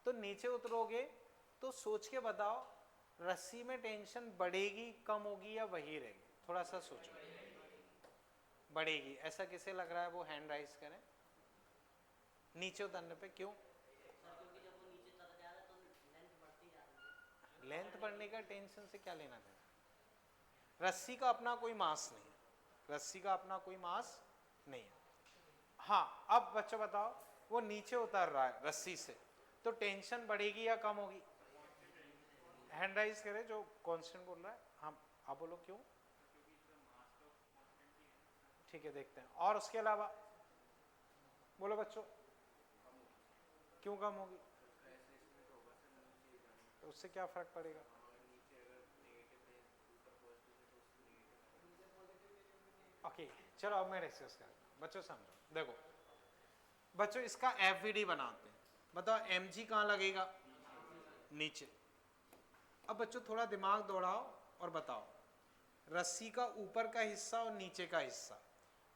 तो नीचे उतरोगे तो सोच के बताओ रस्सी में टेंशन बढ़ेगी, कम होगी या वही रहेगी? थोड़ा सा सोचो। बढ़ेगी। ऐसा किसे लग रहा है? वो हैंड राइज करें। नीचे उतरने पे क्यों? लेंथ बढ़ने का टेंशन से क्या लेना देना? रस्सी का अपना कोई मास नहीं है, रस्सी का अपना कोई मास नहीं है। हाँ, अब बच्चों बताओ वो नीचे उतर रहा है रस्सी से, तो टेंशन बढ़ेगी या कम होगी? हैंड राइज करे जो कांस्टेंट बोल रहा है। हाँ आप बोलो क्यों? ठीक है, देखते हैं। और उसके अलावा बोलो बच्चों, क्यों कम होगी? तो उससे क्या फर्क पड़ेगा? ओके चलो अब मैं डिस्कस करता हूं। बच्चों समझो, देखो बच्चों इसका एफवीडी बनाते हैं। बताओ एमजी कहाँ लगेगा? नीचे। अब बच्चों थोड़ा दिमाग दौड़ाओ और बताओ रस्सी का ऊपर का हिस्सा और नीचे का हिस्सा,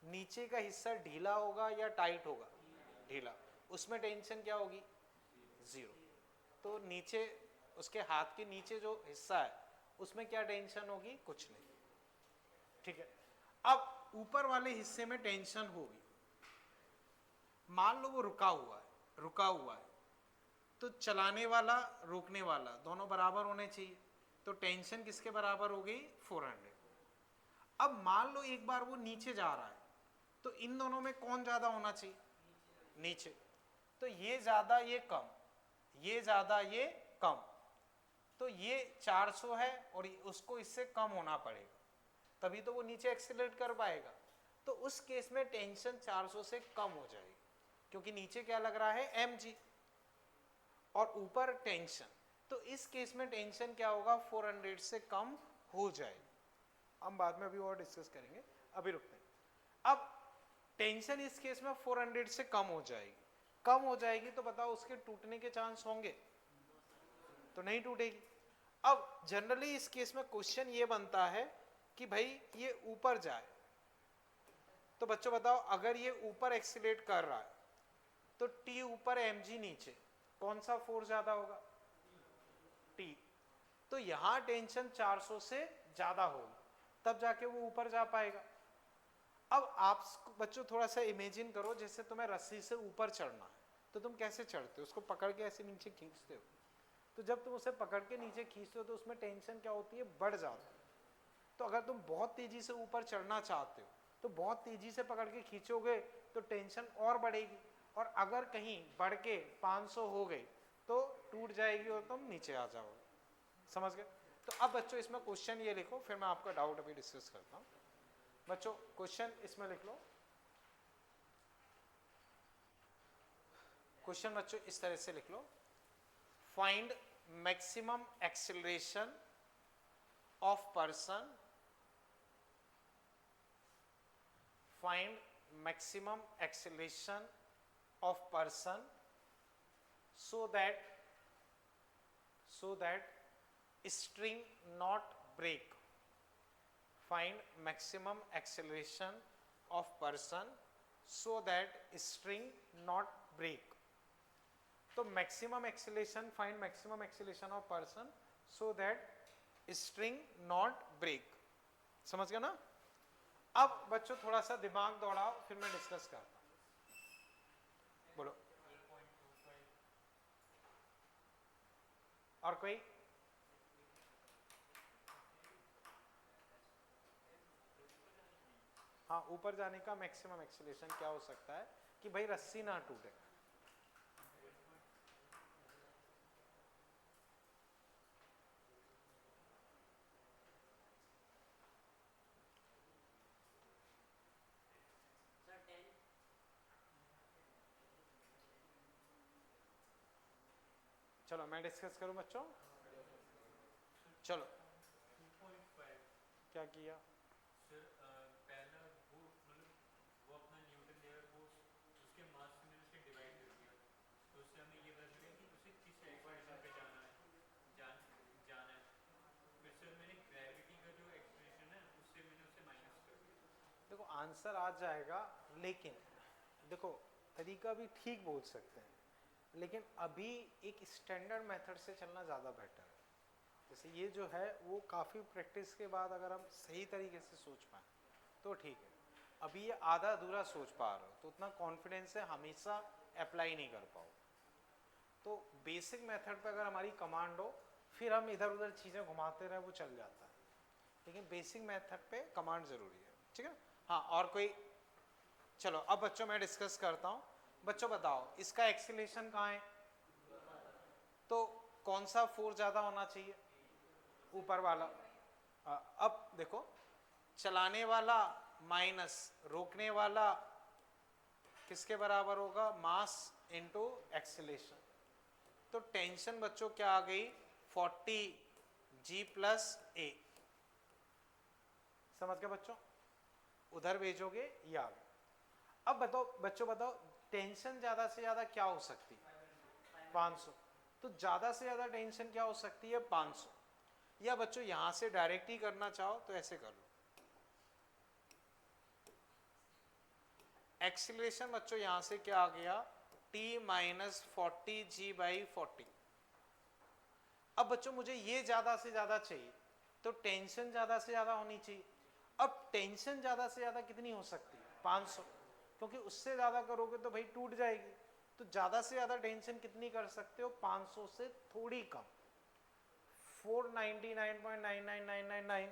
नीचे का हिस्सा ढीला होगा या टाइट होगा? ढीला। उसमें टेंशन क्या होगी? 0। तो नीचे उसके हाथ के नीचे जो हिस्सा है उसमें क्या टेंशन होगी? कुछ नहीं, ठीक है। अब ऊपर वाले हिस्से में टेंशन होगी। मान लो वो रुका हुआ है, रुका हुआ है, तो चलाने वाला रोकने वाला दोनों बराबर होने चाहिए। तो टेंशन किसके बराबर हो गई? 400। अब मान लो एक बार वो नीचे जा रहा है, तो इन दोनों में कौन ज्यादा होना चाहिए? नीचे। तो ये ज्यादा ये कम, ये ज्यादा ये कम, तो ये 400 है और उसको इससे कम होना पड़ेगा, तभी तो वो नीचे एक्सीलरेट कर पाएगा। तो उस केस में टेंशन 400 से कम हो जाएगी, क्योंकि नीचे क्या लग रहा है? mg, और ऊपर टेंशन। तो इस केस में टेंशन क्या होगा? 400 से कम हो जाएगी। हम बाद में अभी और डिस्कस करेंगे, अभी रुकते हैं। अब टेंशन इस केस में 400 से कम हो जाएगी। कम हो जाएगी तो बताओ उसके टूटने के चांस होंगे? तो नहीं टूटेगी। अब जनरली इस केस में क्वेश्चन ये बनता है कि भाई ये ऊपर जाए, तो बच्चों बताओ अगर ये ऊपर एक्सीलरेट कर रहा है तो T ऊपर mg नीचे, कौन सा फोर्स ज्यादा होगा? T। तो यहां टेंशन 400 से ज्यादा होगी, तब जाके वो ऊपर जा पाएगा। अब आप बच्चों थोड़ा सा इमेजिन करो, जैसे तुम्हें रस्सी से ऊपर चढ़ना है, तो तुम कैसे चढ़ते हो? उसको पकड़ के ऐसे नीचे खींचते हो। तो जब तुम उसे पकड़ के नीचे खींचते हो तो उसमें टेंशन क्या होती है? बढ़ जाती है। तो अगर तुम बहुत तेजी से ऊपर चढ़ना चाहते हो तो बहुत तेजी से पकड़ के खींचोगे तो टेंशन और बढ़ेगी, और अगर कहीं बढ़ के 500 हो गई तो टूट जाएगी और तुम नीचे आ जाओगे। समझ गए? तो अब बच्चों इसमें क्वेश्चन ये लिखो, फिर मैं आपका डाउट अभी डिस्कस करता हूँ। बच्चों क्वेश्चन इसमें लिख लो। क्वेश्चन बच्चों इस तरह से लिख लो, find maximum acceleration of person, find maximum acceleration of person so that string not break. Find maximum acceleration of person so that string not break. तो maximum acceleration, find maximum acceleration of person so that string not break. समझ गया ना? अब बच्चों थोड़ा सा दिमाग दौड़ाओ, फिर मैं डिस्कस करता हूं। बोलो और कोई? हाँ, ऊपर जाने का मैक्सिमम एक्सीलरेशन क्या हो सकता है कि भाई रस्सी ना टूटे। चलो मैं डिस्कस करूं बच्चों। चलो क्या किया? सर पहला वो मतलब वो अपना न्यूटन ले रहा फोर्स उसके मास से मैंने उसे डिवाइड कर दिया, तो उससे हमें ये पता चला कि उसे किस एक्सप्रेशन पे जाना है। फिर सर मैंने ग्रेविटी का जो एक्सप्रेशन है उससे मैंने उसे माइनस कर दिया। देखो आंसर आ जाएगा, लेकिन देखो तरीका भी ठीक बोल सकते हैं, लेकिन अभी एक स्टैंडर्ड मेथड से चलना ज़्यादा बेटर है। जैसे ये जो है वो काफ़ी प्रैक्टिस के बाद अगर हम सही तरीके से सोच पाए तो ठीक है। अभी ये आधा अधूरा सोच पा रहे हो तो उतना कॉन्फिडेंस से हमेशा अप्लाई नहीं कर पाओ। तो बेसिक मेथड पे अगर हमारी कमांड हो फिर हम इधर उधर चीज़ें घुमाते रहे वो चल जाता है, लेकिन बेसिक मेथड पे कमांड ज़रूरी है। ठीक है, हाँ और कोई? चलो अब बच्चों मैं डिस्कस करता हूँ। बच्चों बताओ इसका एक्सीलरेशन कहाँ है? तो कौन सा फोर्स ज़्यादा होना चाहिए? ऊपर वाला। अब देखो चलाने वाला माइनस रोकने वाला किसके बराबर होगा? Mass into acceleration. तो टेंशन बच्चों क्या आ गई? 40 G प्लस A। समझ गए बच्चों? उधर भेजोगे ये आ गया। अब बताओ बच्चों, बताओ टेंशन ज्यादा से ज्यादा क्या हो सकती है? 500। तो ज्यादा से ज्यादा टेंशन क्या हो सकती है? 500। या बच्चों यहां से डायरेक्ट ही करना चाहो तो ऐसे कर लो। एक्सीलरेशन बच्चों यहां से क्या आ गया? T minus 40G/40। अब बच्चों मुझे ये ज्यादा से ज्यादा चाहिए तो टेंशन ज्यादा से ज्यादा होनी चाहिए। अब टेंशन ज्यादा से ज्यादा कितनी हो सकती है? 500, क्योंकि उससे ज्यादा करोगे तो भाई टूट जाएगी। तो ज्यादा से ज्यादा टेंशन कितनी कर सकते हो? 500 से थोड़ी कम। 499.99999,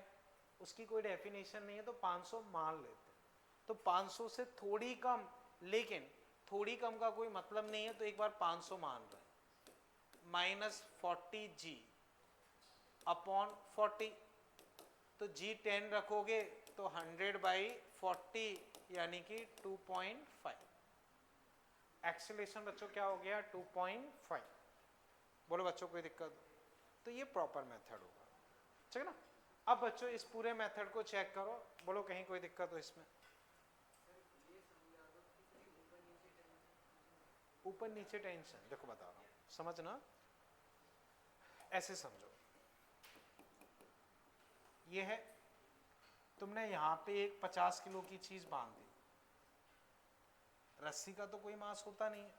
उसकी कोई डेफिनेशन नहीं है तो 500 मान लेते हैं। तो 500 से थोड़ी कम, लेकिन थोड़ी कम का कोई मतलब नहीं है तो एक बार 500 मान रहे हैं। माइनस 40G अपॉन 40, तो G 10 रखोगे तो 100/40 यानी कि 2.5। एक्सीलरेशन बच्चों क्या हो गया? 2.5। बोलो बच्चों कोई दिक्कत? तो ये प्रॉपर मेथड होगा, ठीक है ना? अब बच्चों इस पूरे मेथड को चेक करो, बोलो कहीं कोई दिक्कत हो इसमें? ऊपर नीचे टेंशन देखो बता रहा हूँ, समझना। ऐसे समझो, ये है, तुमने यहाँ पे एक 50 किलो की चीज बांध दी, रस्सी का तो कोई मास होता नहीं है,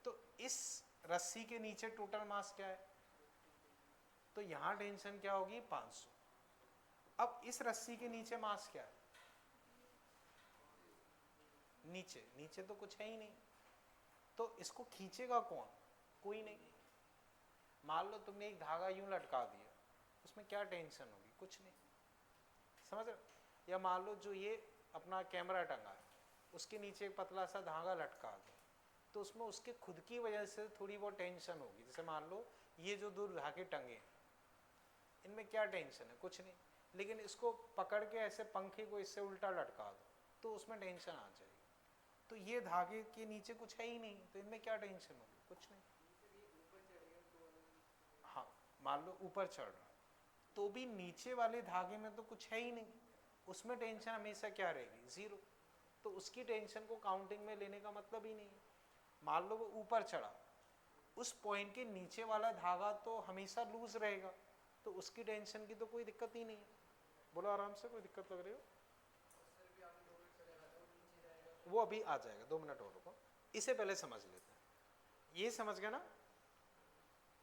तो इस रस्सी के नीचे टोटल मास क्या है? तो यहां टेंशन क्या होगी? 500। अब इस रस्सी के नीचे मास क्या है? नीचे, नीचे तो कुछ है ही नहीं, तो इसको खींचेगा कौन? कोई नहीं। मान लो तुमने एक धागा यूं लटका दिया, उसमें क्या टेंशन होगी? कुछ नहीं, समझ रहे? या मान लो जो ये अपना कैमरा टंगा है उसके नीचे एक पतला सा धागा लटका दो, तो उसमें उसके खुद की वजह से थोड़ी बहुत टेंशन होगी। जैसे मान लो ये जो दो धागे टंगे इनमें क्या टेंशन है? कुछ नहीं, लेकिन इसको पकड़ के ऐसे पंखे को इससे उल्टा लटका दो तो उसमें टेंशन आ जाएगी। तो ये धागे के नीचे कुछ है ही नहीं, तो इनमें क्या टेंशन होगी? कुछ नहीं। हाँ, मान लो ऊपर चढ़ रहा है तो भी नीचे वाले धागे में तो कुछ है ही नहीं, उसमें टेंशन हमेशा क्या रहेगी? 0। तो उसकी टेंशन को काउंटिंग में लेने का मतलब ही नहीं है। मान लो वो ऊपर चढ़ा, उस पॉइंट के नीचे वाला धागा तो हमेशा लूज रहेगा, तो उसकी टेंशन की तो कोई दिक्कत ही नहीं है। बोलो आराम से, कोई दिक्कत लग रही हो? वो अभी आ जाएगा, 2 मिनट और रुको, इसे पहले समझ लेते हैं। ये समझ गए ना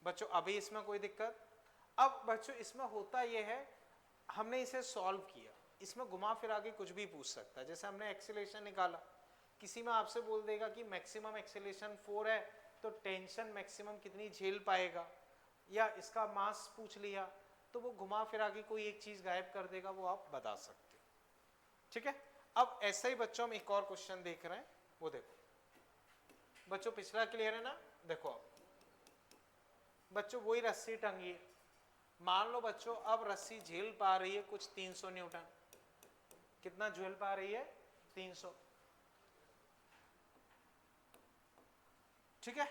बच्चों? अभी इसमें कोई दिक्कत? अब बच्चों इसमें होता ये है, हमने इसे सॉल्व किया, इसमें घुमा फिरा के कुछ भी पूछ सकता है। जैसे हमने एक्सीलरेशन निकाला, किसी में आपसे बोल देगा कि मैक्सिमम एक्सीलरेशन 4 है तो टेंशन मैक्सिमम कितनी झेल पाएगा, या इसका मास पूछ लिया तो वो घुमा फिरा के कोई एक चीज गायब कर देगा, वो आप बता सकते हो। ठीक है, अब ऐसा ही बच्चों हम एक और क्वेश्चन देख रहे हैं, वो देखो बच्चों, पिछला क्लियर है ना? देखो अब बच्चों वही रस्सी टंगी है, मान लो बच्चों अब रस्सी झेल पा रही है कुछ 300 न्यूटन। कितना झेल पा रही है? 300। ठीक है,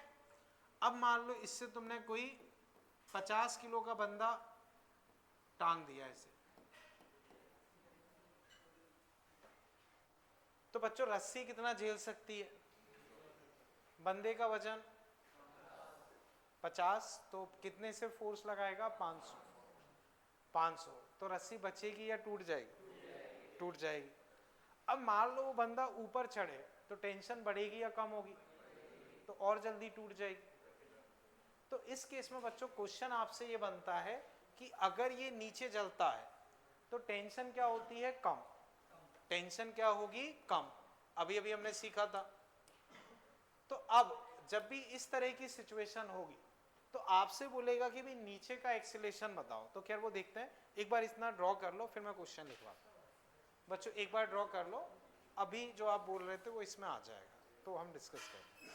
अब मान लो इससे तुमने कोई 50 किलो का बंदा टांग दिया ऐसे, तो बच्चों रस्सी कितना झेल सकती है? बंदे का वजन 50, तो कितने से फोर्स लगाएगा? 500। 500 तो रस्सी बचेगी या टूट जाएगी? टूट जाएगी। अब मान लो वो बंदा ऊपर चढ़े तो टेंशन बढ़ेगी या कम होगी? तो और जल्दी टूट जाएगी। तो इस केस में बच्चों क्वेश्चन आपसे ये बनता है कि अगर ये नीचे जलता है तो टेंशन क्या होती है? कम। टेंशन क्या होगी? कम। अभी अभी हमने सीखा था। तो अब जब भी इस तरह की सिचुएशन होगी तो आपसे बोलेगा कि भाई नीचे का एक्सीलरेशन बताओ। तो खैर वो देखते हैं, एक बार इतना ड्रॉ कर लो फिर मैं क्वेश्चन लिखवाता हूं। बच्चों एक बार ड्रॉ कर लो, अभी जो आप बोल रहे थे वो इसमें आ जाएगा, तो हम डिस्कस करते हैं।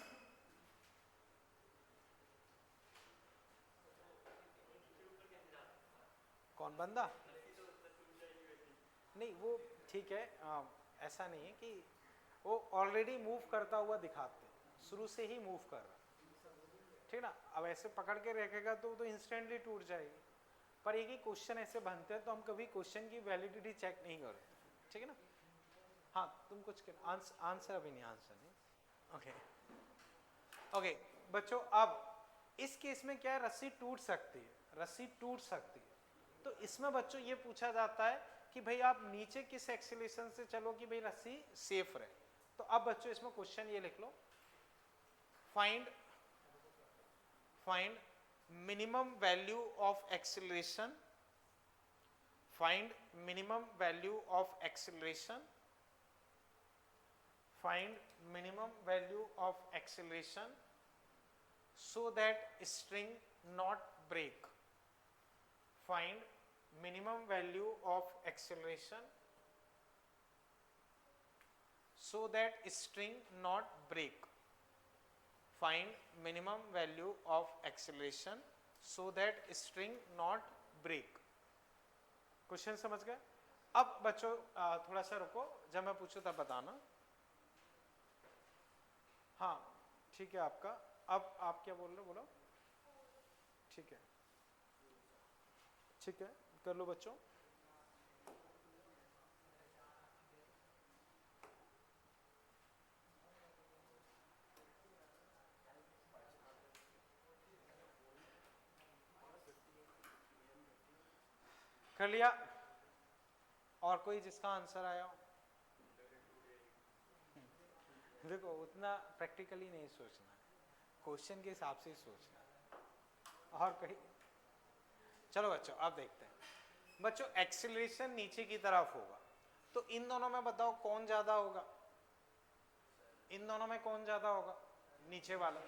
कौन बंदा? नहीं वो ठीक है, ऐसा नहीं है कि वो ऑलरेडी मूव करता हुआ दिखाते हैं, शुरू से ही मूव कर रहा, ठीक ना? अब ऐसे पकड़ के रखेगा तो इंस्टेंटली टूट जाएगी। पर एक ही क्वेश्चन ऐसे बनते हैं तो हम कभी क्वेश्चन की वैलिडिटी चेक नहीं करते, ठीक है ना? हाँ तुम कुछ आंसर अभी नहीं, आंसर नहीं। ओके ओके बच्चों, अब इस केस में क्या है? रस्सी टूट सकती है, रस्सी टूट सकती है। तो इसमें बच्चों ये पूछा जाता है कि भाई आप नीचे किस एक्सीलरेशन से चलो कि भाई रस्सी सेफ रहे। तो अब बच्चों इसमें क्वेश्चन ये लिख लो, find minimum value of acceleration, find minimum value of acceleration, find minimum value of acceleration so that string not break, find minimum value of acceleration so that string not break, find minimum value of acceleration so that string not break। Question समझ गए? अब बच्चों थोड़ा सा रुको, जब मैं पूछूं तब बताना। हाँ ठीक है आपका, अब आप क्या बोल रहे हो? बोलो। ठीक है ठीक है, कर लो बच्चों। कर लिया? और कोई जिसका आंसर आया हो? देखो उतना प्रैक्टिकली नहीं सोचना, क्वेश्चन के हिसाब से ही सोचना है। और कहीं चलो बच्चों अब देखते हैं। बच्चों एक्सीलरेशन नीचे की तरफ होगा, तो इन दोनों में बताओ कौन ज्यादा होगा? इन दोनों में कौन ज्यादा होगा? नीचे वाला।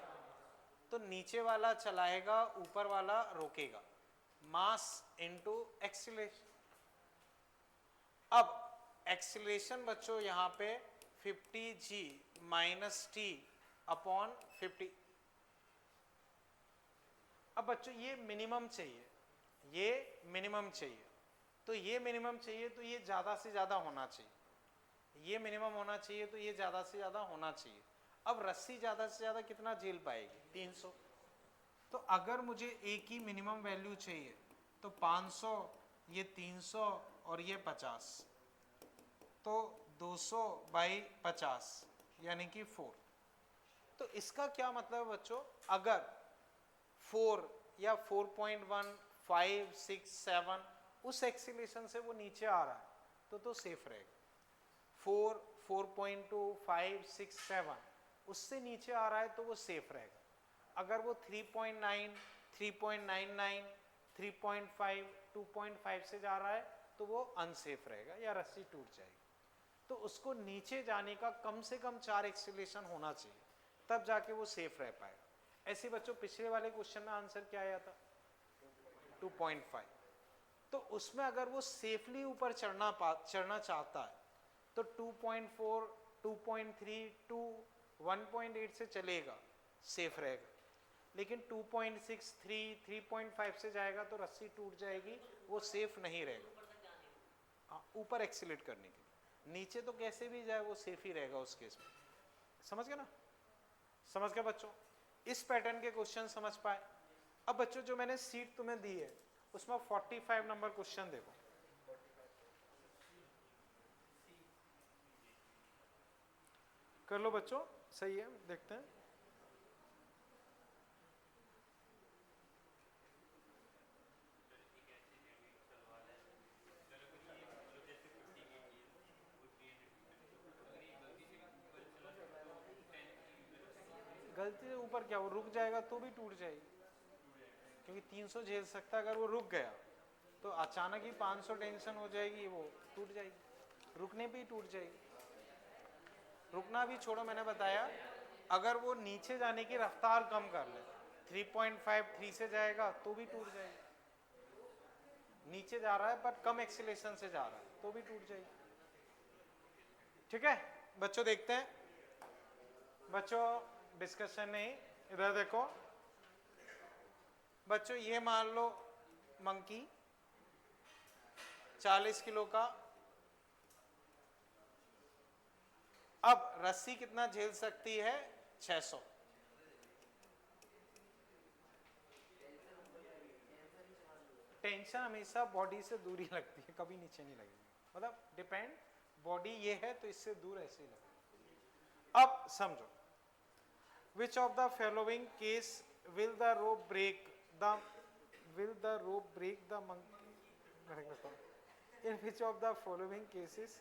तो नीचे वाला चलाएगा, ऊपर वाला रोकेगा। Mass into acceleration. अब एक्सीलरेशन बच्चों यहाँ पे 50g माइनस टी अपॉन 50। अब बच्चों ये मिनिमम चाहिए, ये मिनिमम चाहिए, तो ये मिनिमम चाहिए तो ये ज्यादा से ज्यादा होना चाहिए, ये मिनिमम होना चाहिए तो ये ज्यादा से ज्यादा होना चाहिए। अब रस्सी ज्यादा से ज्यादा कितना झेल पाएगी? 300। तो अगर मुझे एक ही मिनिमम वैल्यू चाहिए तो 500, ये 300 और ये 50, तो 200 बाई 50 यानी कि 4। तो इसका क्या मतलब है बच्चों? अगर 4 या 4.1, 5, 6, 7 उस एक्सीलरेशन से वो नीचे आ रहा है तो सेफ रहेगा। 4, 4.2, 5, 6, 7 उससे नीचे आ रहा है तो वो सेफ रहेगा। अगर वो 3.9, 3.99, 3.5, 2.5 से जा रहा है तो वो अनसेफ रहेगा या रस्सी टूट जाएगी। तो उसको नीचे जाने का कम से कम 4 एक्सीलरेशन होना चाहिए, तब जाके वो सेफ रह पाएगा। ऐसे बच्चों पिछले वाले क्वेश्चन में आंसर क्या आया था? 2.5। तो उसमें अगर वो सेफली ऊपर चढ़ना चाहता है तो 2.4, 2.3 टू 1.8 से चलेगा, सेफ रहेगा। लेकिन 2.6, 3, 3.5 से जाएगा तो रस्सी टूट जाएगी, वो सेफ नहीं रहेगा। हाँ, ऊपर एक्सीलेट करने के लिए, नीचे तो कैसे भी जाए वो सेफ ही रहेगा उस केस में। समझ गए ना? समझ गए बच्चों? इस पैटर्न के क्वेश्चन समझ पाए? अब बच्चों जो मैंने सीट तुम्हें दी है उसमें 45 नंबर क्वेश्चन देखो। कर लो बच्चों, सही है, देखते हैं। गलती से ऊपर क्या, वो रुक जाएगा तो भी टूट जाएगी, क्योंकि 300 झेल सकता है। अगर वो रुक गया तो अचानक ही 500 टेंशन हो जाएगी, वो टूट जाएगी, रुकने पे ही टूट जाएगी। रुकना भी छोड़ो, मैंने बताया अगर वो नीचे जाने की रफ्तार कम कर ले, 3.5, 3 से जाएगा तो भी टूट जाएगी। नीचे जा रहा है पर कम एक्सीलेशन से जा रहा है तो भी टूट जाएगी। ठीक है बच्चों, देखते हैं बच्चों, डिस्कशन नहीं, इधर देखो बच्चों, ये मान लो मंकी 40 किलो का। अब रस्सी कितना झेल सकती है? 600। टेंशन हमेशा बॉडी से दूर ही लगती है, कभी नीचे नहीं लगेगी, मतलब डिपेंड, बॉडी ये है तो इससे दूर ऐसे ही लगेगी। अब समझो, which of the following case will the rope break the monkey, in which of the following cases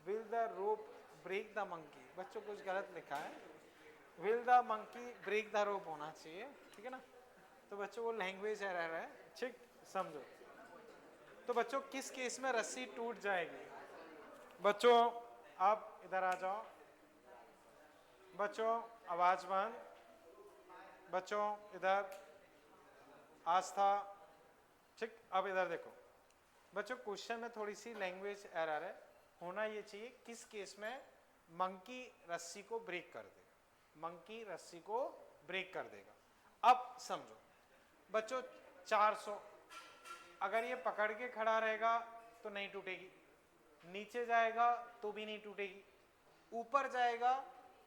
will the rope break the monkey? बच्चों कुछ गलत लिखा है, will the monkey break the rope होना चाहिए, ठीक है ना? तो बच्चों वो लैंग्वेज एरर है, ठीक, समझो। तो बच्चों किस केस में रस्सी टूट जाएगी? बच्चों आप इधर आ जाओ, बच्चों आवाज बंद, बच्चों इधर, आस्था, ठीक। अब इधर देखो बच्चों, क्वेश्चन में थोड़ी सी लैंग्वेज एरर है, होना ये चाहिए किस केस में मंकी रस्सी को ब्रेक कर देगा, मंकी रस्सी को ब्रेक कर देगा। अब समझो बच्चों, 400 अगर ये पकड़ के खड़ा रहेगा तो नहीं टूटेगी, नीचे जाएगा तो भी नहीं टूटेगी, ऊपर जाएगा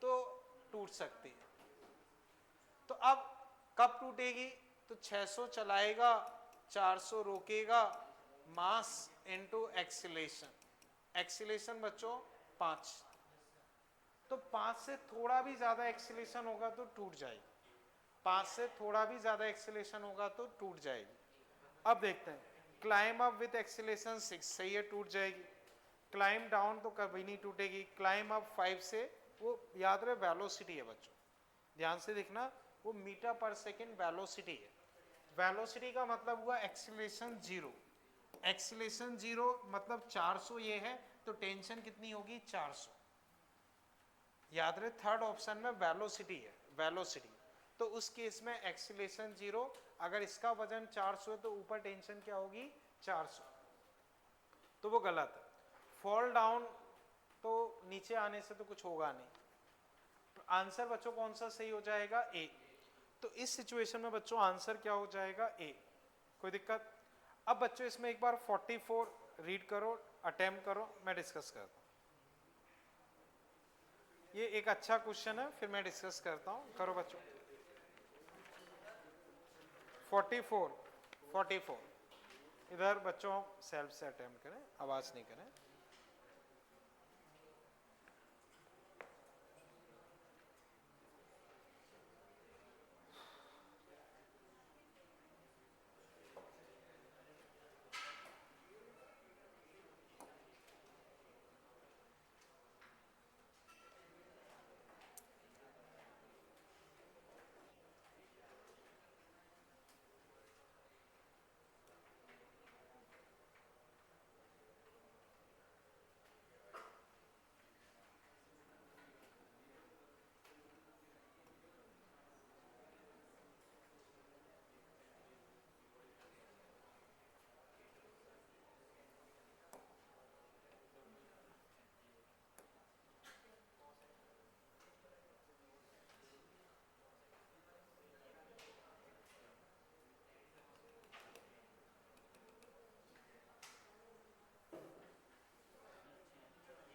तो टूट सकती है। तो अब कब टूटेगी? तो 600 चलाएगा, 400 रोकेगा, मास इनटू एक्सीलेशन, एक्सीलेशन बच्चों 5, तो 5 से थोड़ा भी ज्यादा एक्सीलेशन होगा तो टूट जाएगी, 5 से थोड़ा भी ज्यादा एक्सीलेशन होगा तो टूट जाएगी। अब देखते हैं, क्लाइम अप विथ एक्सीलेशन 6, सही है, टूट जाएगी। क्लाइम डाउन तो कभी नहीं टूटेगी। क्लाइम अप 5 से, वो याद रहे वेलोसिटी है बच्चों, ध्यान से देखना, वो मीटर पर सेकेंड वेलोसिटी है। वेलोसिटी का मतलब हुआ एक्सीलेशन 0, एक्सीलेशन 0 मतलब 400 ये है, तो टेंशन कितनी होगी? 400। याद रहे थर्ड ऑप्शन में वेलोसिटी है, वेलोसिटी, तो उस केस में एक्सीलेशन 0, अगर इसका वजन 400 है तो ऊपर टेंशन क्या होगी? 400, तो वो गलत है। फॉल डाउन तो नीचे आने से तो कुछ होगा नहीं, तो आंसर बच्चों कौन सा सही हो जाएगा? ए। तो इस सिचुएशन में बच्चों आंसर क्या हो जाएगा? ए। कोई दिक्कत? अब बच्चों इसमें एक बार 44 रीड करो, अटेम्प्ट करो, मैं डिस्कस करता हूँ। ये एक अच्छा क्वेश्चन है, फिर मैं डिस्कस करता हूँ, करो बच्चों। 44 इधर बच्चों सेल्फ से अटेम्प्ट करें, आवाज नहीं करें।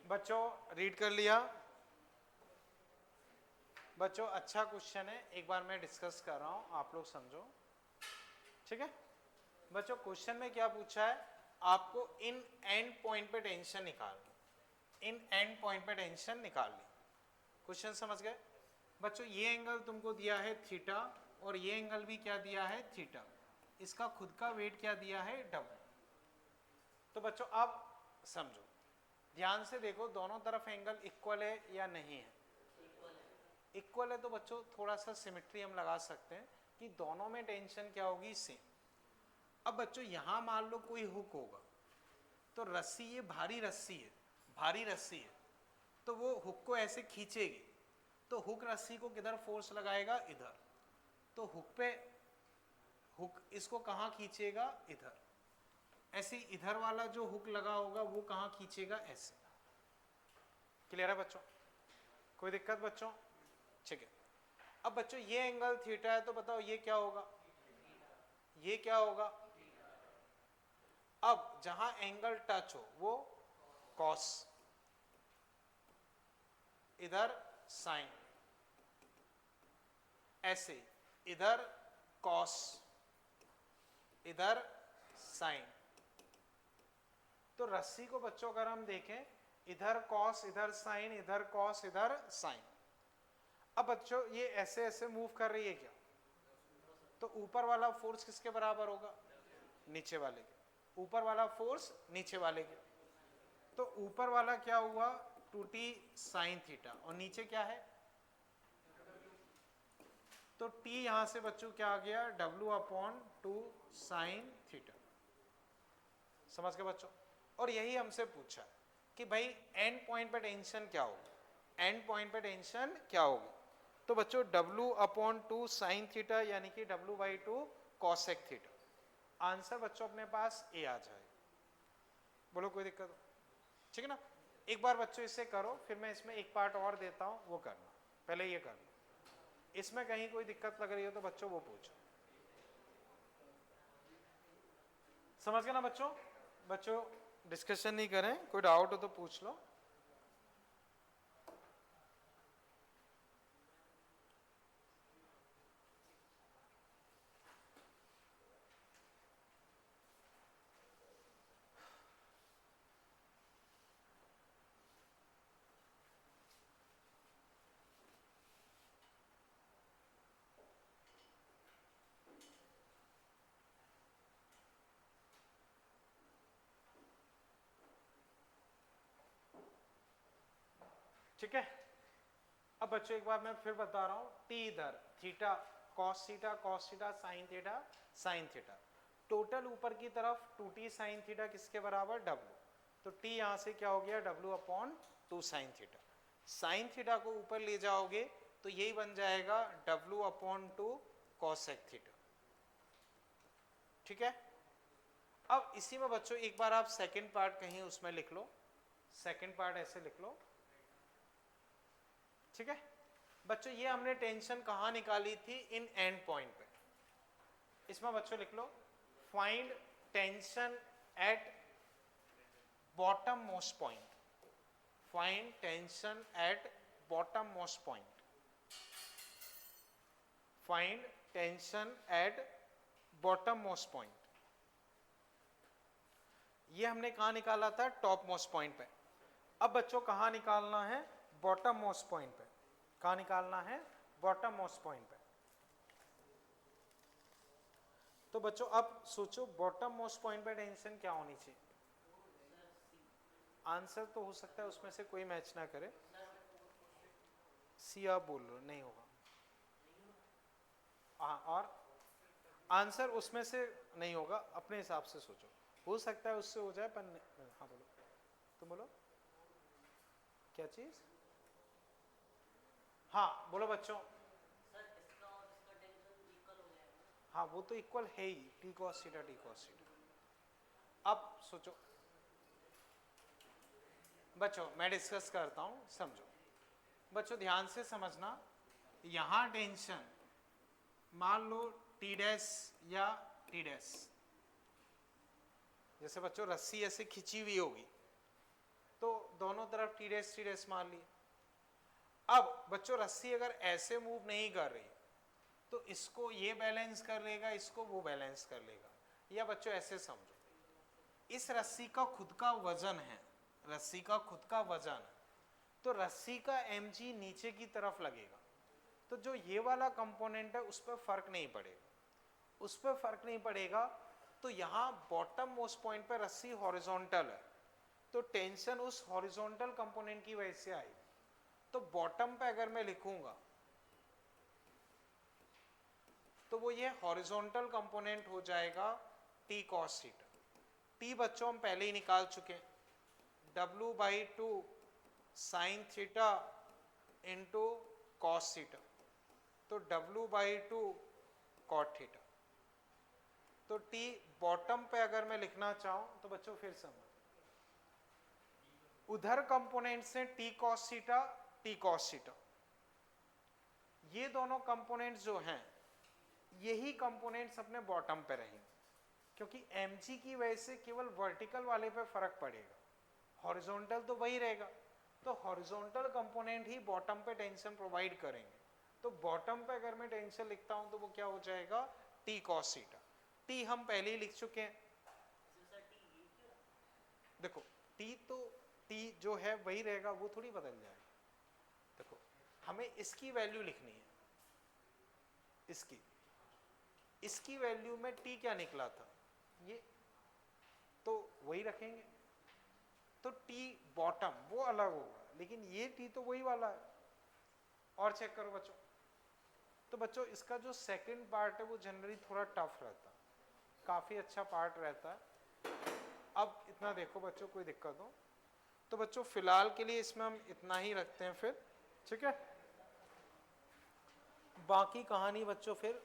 बच्चों रीड कर लिया? बच्चों अच्छा क्वेश्चन है, एक बार मैं डिस्कस कर रहा हूं, आप लोग समझो, ठीक है? बच्चों क्वेश्चन में क्या पूछा है, आपको इन एंड पॉइंट पे टेंशन निकालनी, इन एंड पॉइंट पे टेंशन निकालनी। क्वेश्चन समझ गए? बच्चों ये एंगल तुमको दिया है थीटा और ये एंगल भी क्या दिया है, थीटा। इसका खुद का वेट क्या दिया है, डब्ल्यू। तो बच्चों अब समझो, ध्यान से देखो, दोनों तरफ एंगल इक्वल है या नहीं है? इक्वल है। तो बच्चों थोड़ा सा सिमेट्री हम लगा सकते हैं कि दोनों में टेंशन क्या होगी, सेम। अब बच्चों यहां मान लो कोई हुक होगा, तो रस्सी, ये भारी रस्सी है, भारी रस्सी है, तो वो हुक को ऐसे खींचेगी, तो हुक रस्सी को किधर फोर्स लगाएगा, इधर। तो हुक पे, हुक इसको कहाँ खींचेगा, इधर। ऐसे इधर वाला जो हुक लगा होगा वो कहाँ खींचेगा, ऐसे। क्लियर है बच्चों? कोई दिक्कत बच्चों? ठीक है। अब बच्चों ये एंगल थीटा है, तो बताओ ये क्या होगा, ये क्या होगा? अब जहां एंगल टच हो वो कॉस, इधर साइन, ऐसे इधर कॉस, इधर साइन। तो रस्सी को बच्चों अगर हम देखें, इधर कॉस, इधर साइन, इधर कॉस, इधर साइन। अब बच्चों ये ऐसे ऐसे मूव कर रही है क्या, तो ऊपर वाला फोर्स किसके बराबर होगा, नीचे वाले के। ऊपर वाला फोर्स नीचे वाले के, तो ऊपर वाला क्या हुआ, 2t साइन थीटा, और नीचे क्या है, तो t यहां से बच्चों क्या आ गया, w/2 साइन थीटा। समझ गए बच्चों? और यही हमसे पूछा कि भाई एंड पॉइंट पे टेंशन क्या होगी, एंड पॉइंट पे टेंशन क्या होगी। तो बच्चों w/2 साइन थीटा यानी कि w/2 कॉसेक थीटा। आंसर बच्चों अपने पास ए आ जाए। बोलो कोई दिक्कत हो? ठीक है ना? एक बार बच्चों इसे करो, फिर मैं इसमें एक पार्ट और देता हूं, वो करना, पहले ये करना। इसमें कहीं कोई दिक्कत लग रही हो तो बच्चों वो पूछो। समझ गए ना बच्चों? बच्चों डिस्कशन नहीं करें, कोई डाउट हो तो पूछ लो। ठीक है। अब बच्चों एक बार मैं फिर बता रहा हूं, टी इधर, theta cos theta, cos theta sine theta, sine theta. Total ऊपर की तरफ 2t साइन थीटा किसके बराबर, w। तो t यहां से क्या हो गया, w/2 sine theta. Sine theta को ऊपर ले जाओगे तो यही बन जाएगा w/2 कॉसेक थीटा। ठीक है। अब इसी में बच्चों एक बार आप सेकंड पार्ट कहीं उसमें लिख लो, सेकंड पार्ट ऐसे लिख लो। ठीक है बच्चों, ये हमने टेंशन कहां निकाली थी, इन एंड पॉइंट पे। इसमें बच्चों लिख लो, find tension at bottom most point, find tension at bottom most point, find tension at bottom most point. ये हमने कहां निकाला था, टॉप मोस्ट पॉइंट पे। अब बच्चों कहां निकालना है, बॉटम मोस्ट पॉइंट पे। कहां निकालना है, बॉटम मोस्ट पॉइंट पे। तो बच्चों अब सोचो बॉटम मोस्ट पॉइंट पे टेंशन क्या होनी चाहिए। आंसर तो हो सकता है उसमें से कोई मैच ना करे, सी आप बोल लो, नहीं होगा। हाँ, और आंसर उसमें से नहीं होगा, अपने हिसाब से सोचो, हो सकता है उससे हो जाए पर नहीं। हाँ बोलो, तुम बोलो क्या चीज। हाँ बोलो बच्चों। सर इसका और इसका टेंशन इक्वल हो जाएगा। हाँ वो तो इक्वल है ही, T cos theta T cos theta. अब सोचो बच्चों, मैं डिस्कस करता हूं, समझो बच्चों, ध्यान से समझना। यहां टेंशन मान लो टी डैश या टी डैश, जैसे बच्चों रस्सी ऐसे खिंची हुई होगी, तो दोनों तरफ टी डैश मान लिए। अब बच्चों रस्सी अगर ऐसे मूव नहीं कर रही तो इसको ये बैलेंस कर लेगा, इसको वो बैलेंस कर लेगा। या बच्चों ऐसे समझो, इस रस्सी का खुद का वजन है, रस्सी का खुद का वजन है, तो रस्सी का mg नीचे की तरफ लगेगा, तो जो ये वाला कंपोनेंट है उस पर फर्क नहीं पड़ेगा, उस पर फर्क नहीं पड़ेगा। तो यहाँ बॉटम मोस्ट पॉइंट पे रस्सी हॉरिजॉन्टल है, तो टेंशन उस हॉरिजॉन्टल कंपोनेंट की वजह से आई। तो बॉटम पे अगर मैं लिखूंगा तो वो ये हॉरिजॉन्टल कंपोनेंट हो जाएगा t cos थीटा। t बच्चों हम पहले ही निकाल चुके हैं, w/2 sin theta into cos theta, तो w/2 cot थीटा। तो t बॉटम पे अगर मैं लिखना चाहूं तो बच्चों फिर समझ, उधर कंपोनेंट से t cos theta t cos theta, ये दोनों कंपोनेंट्स जो हैं यही कंपोनेंट्स अपने बॉटम पे रहेंगे, क्योंकि mg की वजह से केवल वर्टिकल वाले पे फर्क पड़ेगा, हॉरिजॉन्टल तो वही रहेगा। तो हॉरिजॉन्टल कंपोनेंट ही बॉटम पे टेंशन प्रोवाइड करेंगे। तो बॉटम पे अगर मैं टेंशन लिखता हूं तो वो क्या हो जाएगा, t cos थीटा। t हम पहले ही लिख चुके हैं, देखो t तो t जो है वही रहेगा, वो थोड़ी बदल जाएगा। देखो हमें इसकी वैल्यू लिखनी है, इसकी वैल्यू में t क्या निकला था, ये तो वही रखेंगे। तो t बॉटम वो अलग होगा, लेकिन ये t तो वही वाला है। और चेक करो बच्चों, तो बच्चों इसका जो सेकंड पार्ट है वो जनरली थोड़ा टफ रहता है, काफी अच्छा पार्ट रहता है। अब इतना देखो बच्चों, कोई दिक्कत हो तो बच्चों फिलहाल के लिए इसमें हम इतना ही रखते हैं फिर, ठीक है। बाकी कहानी बच्चों फिर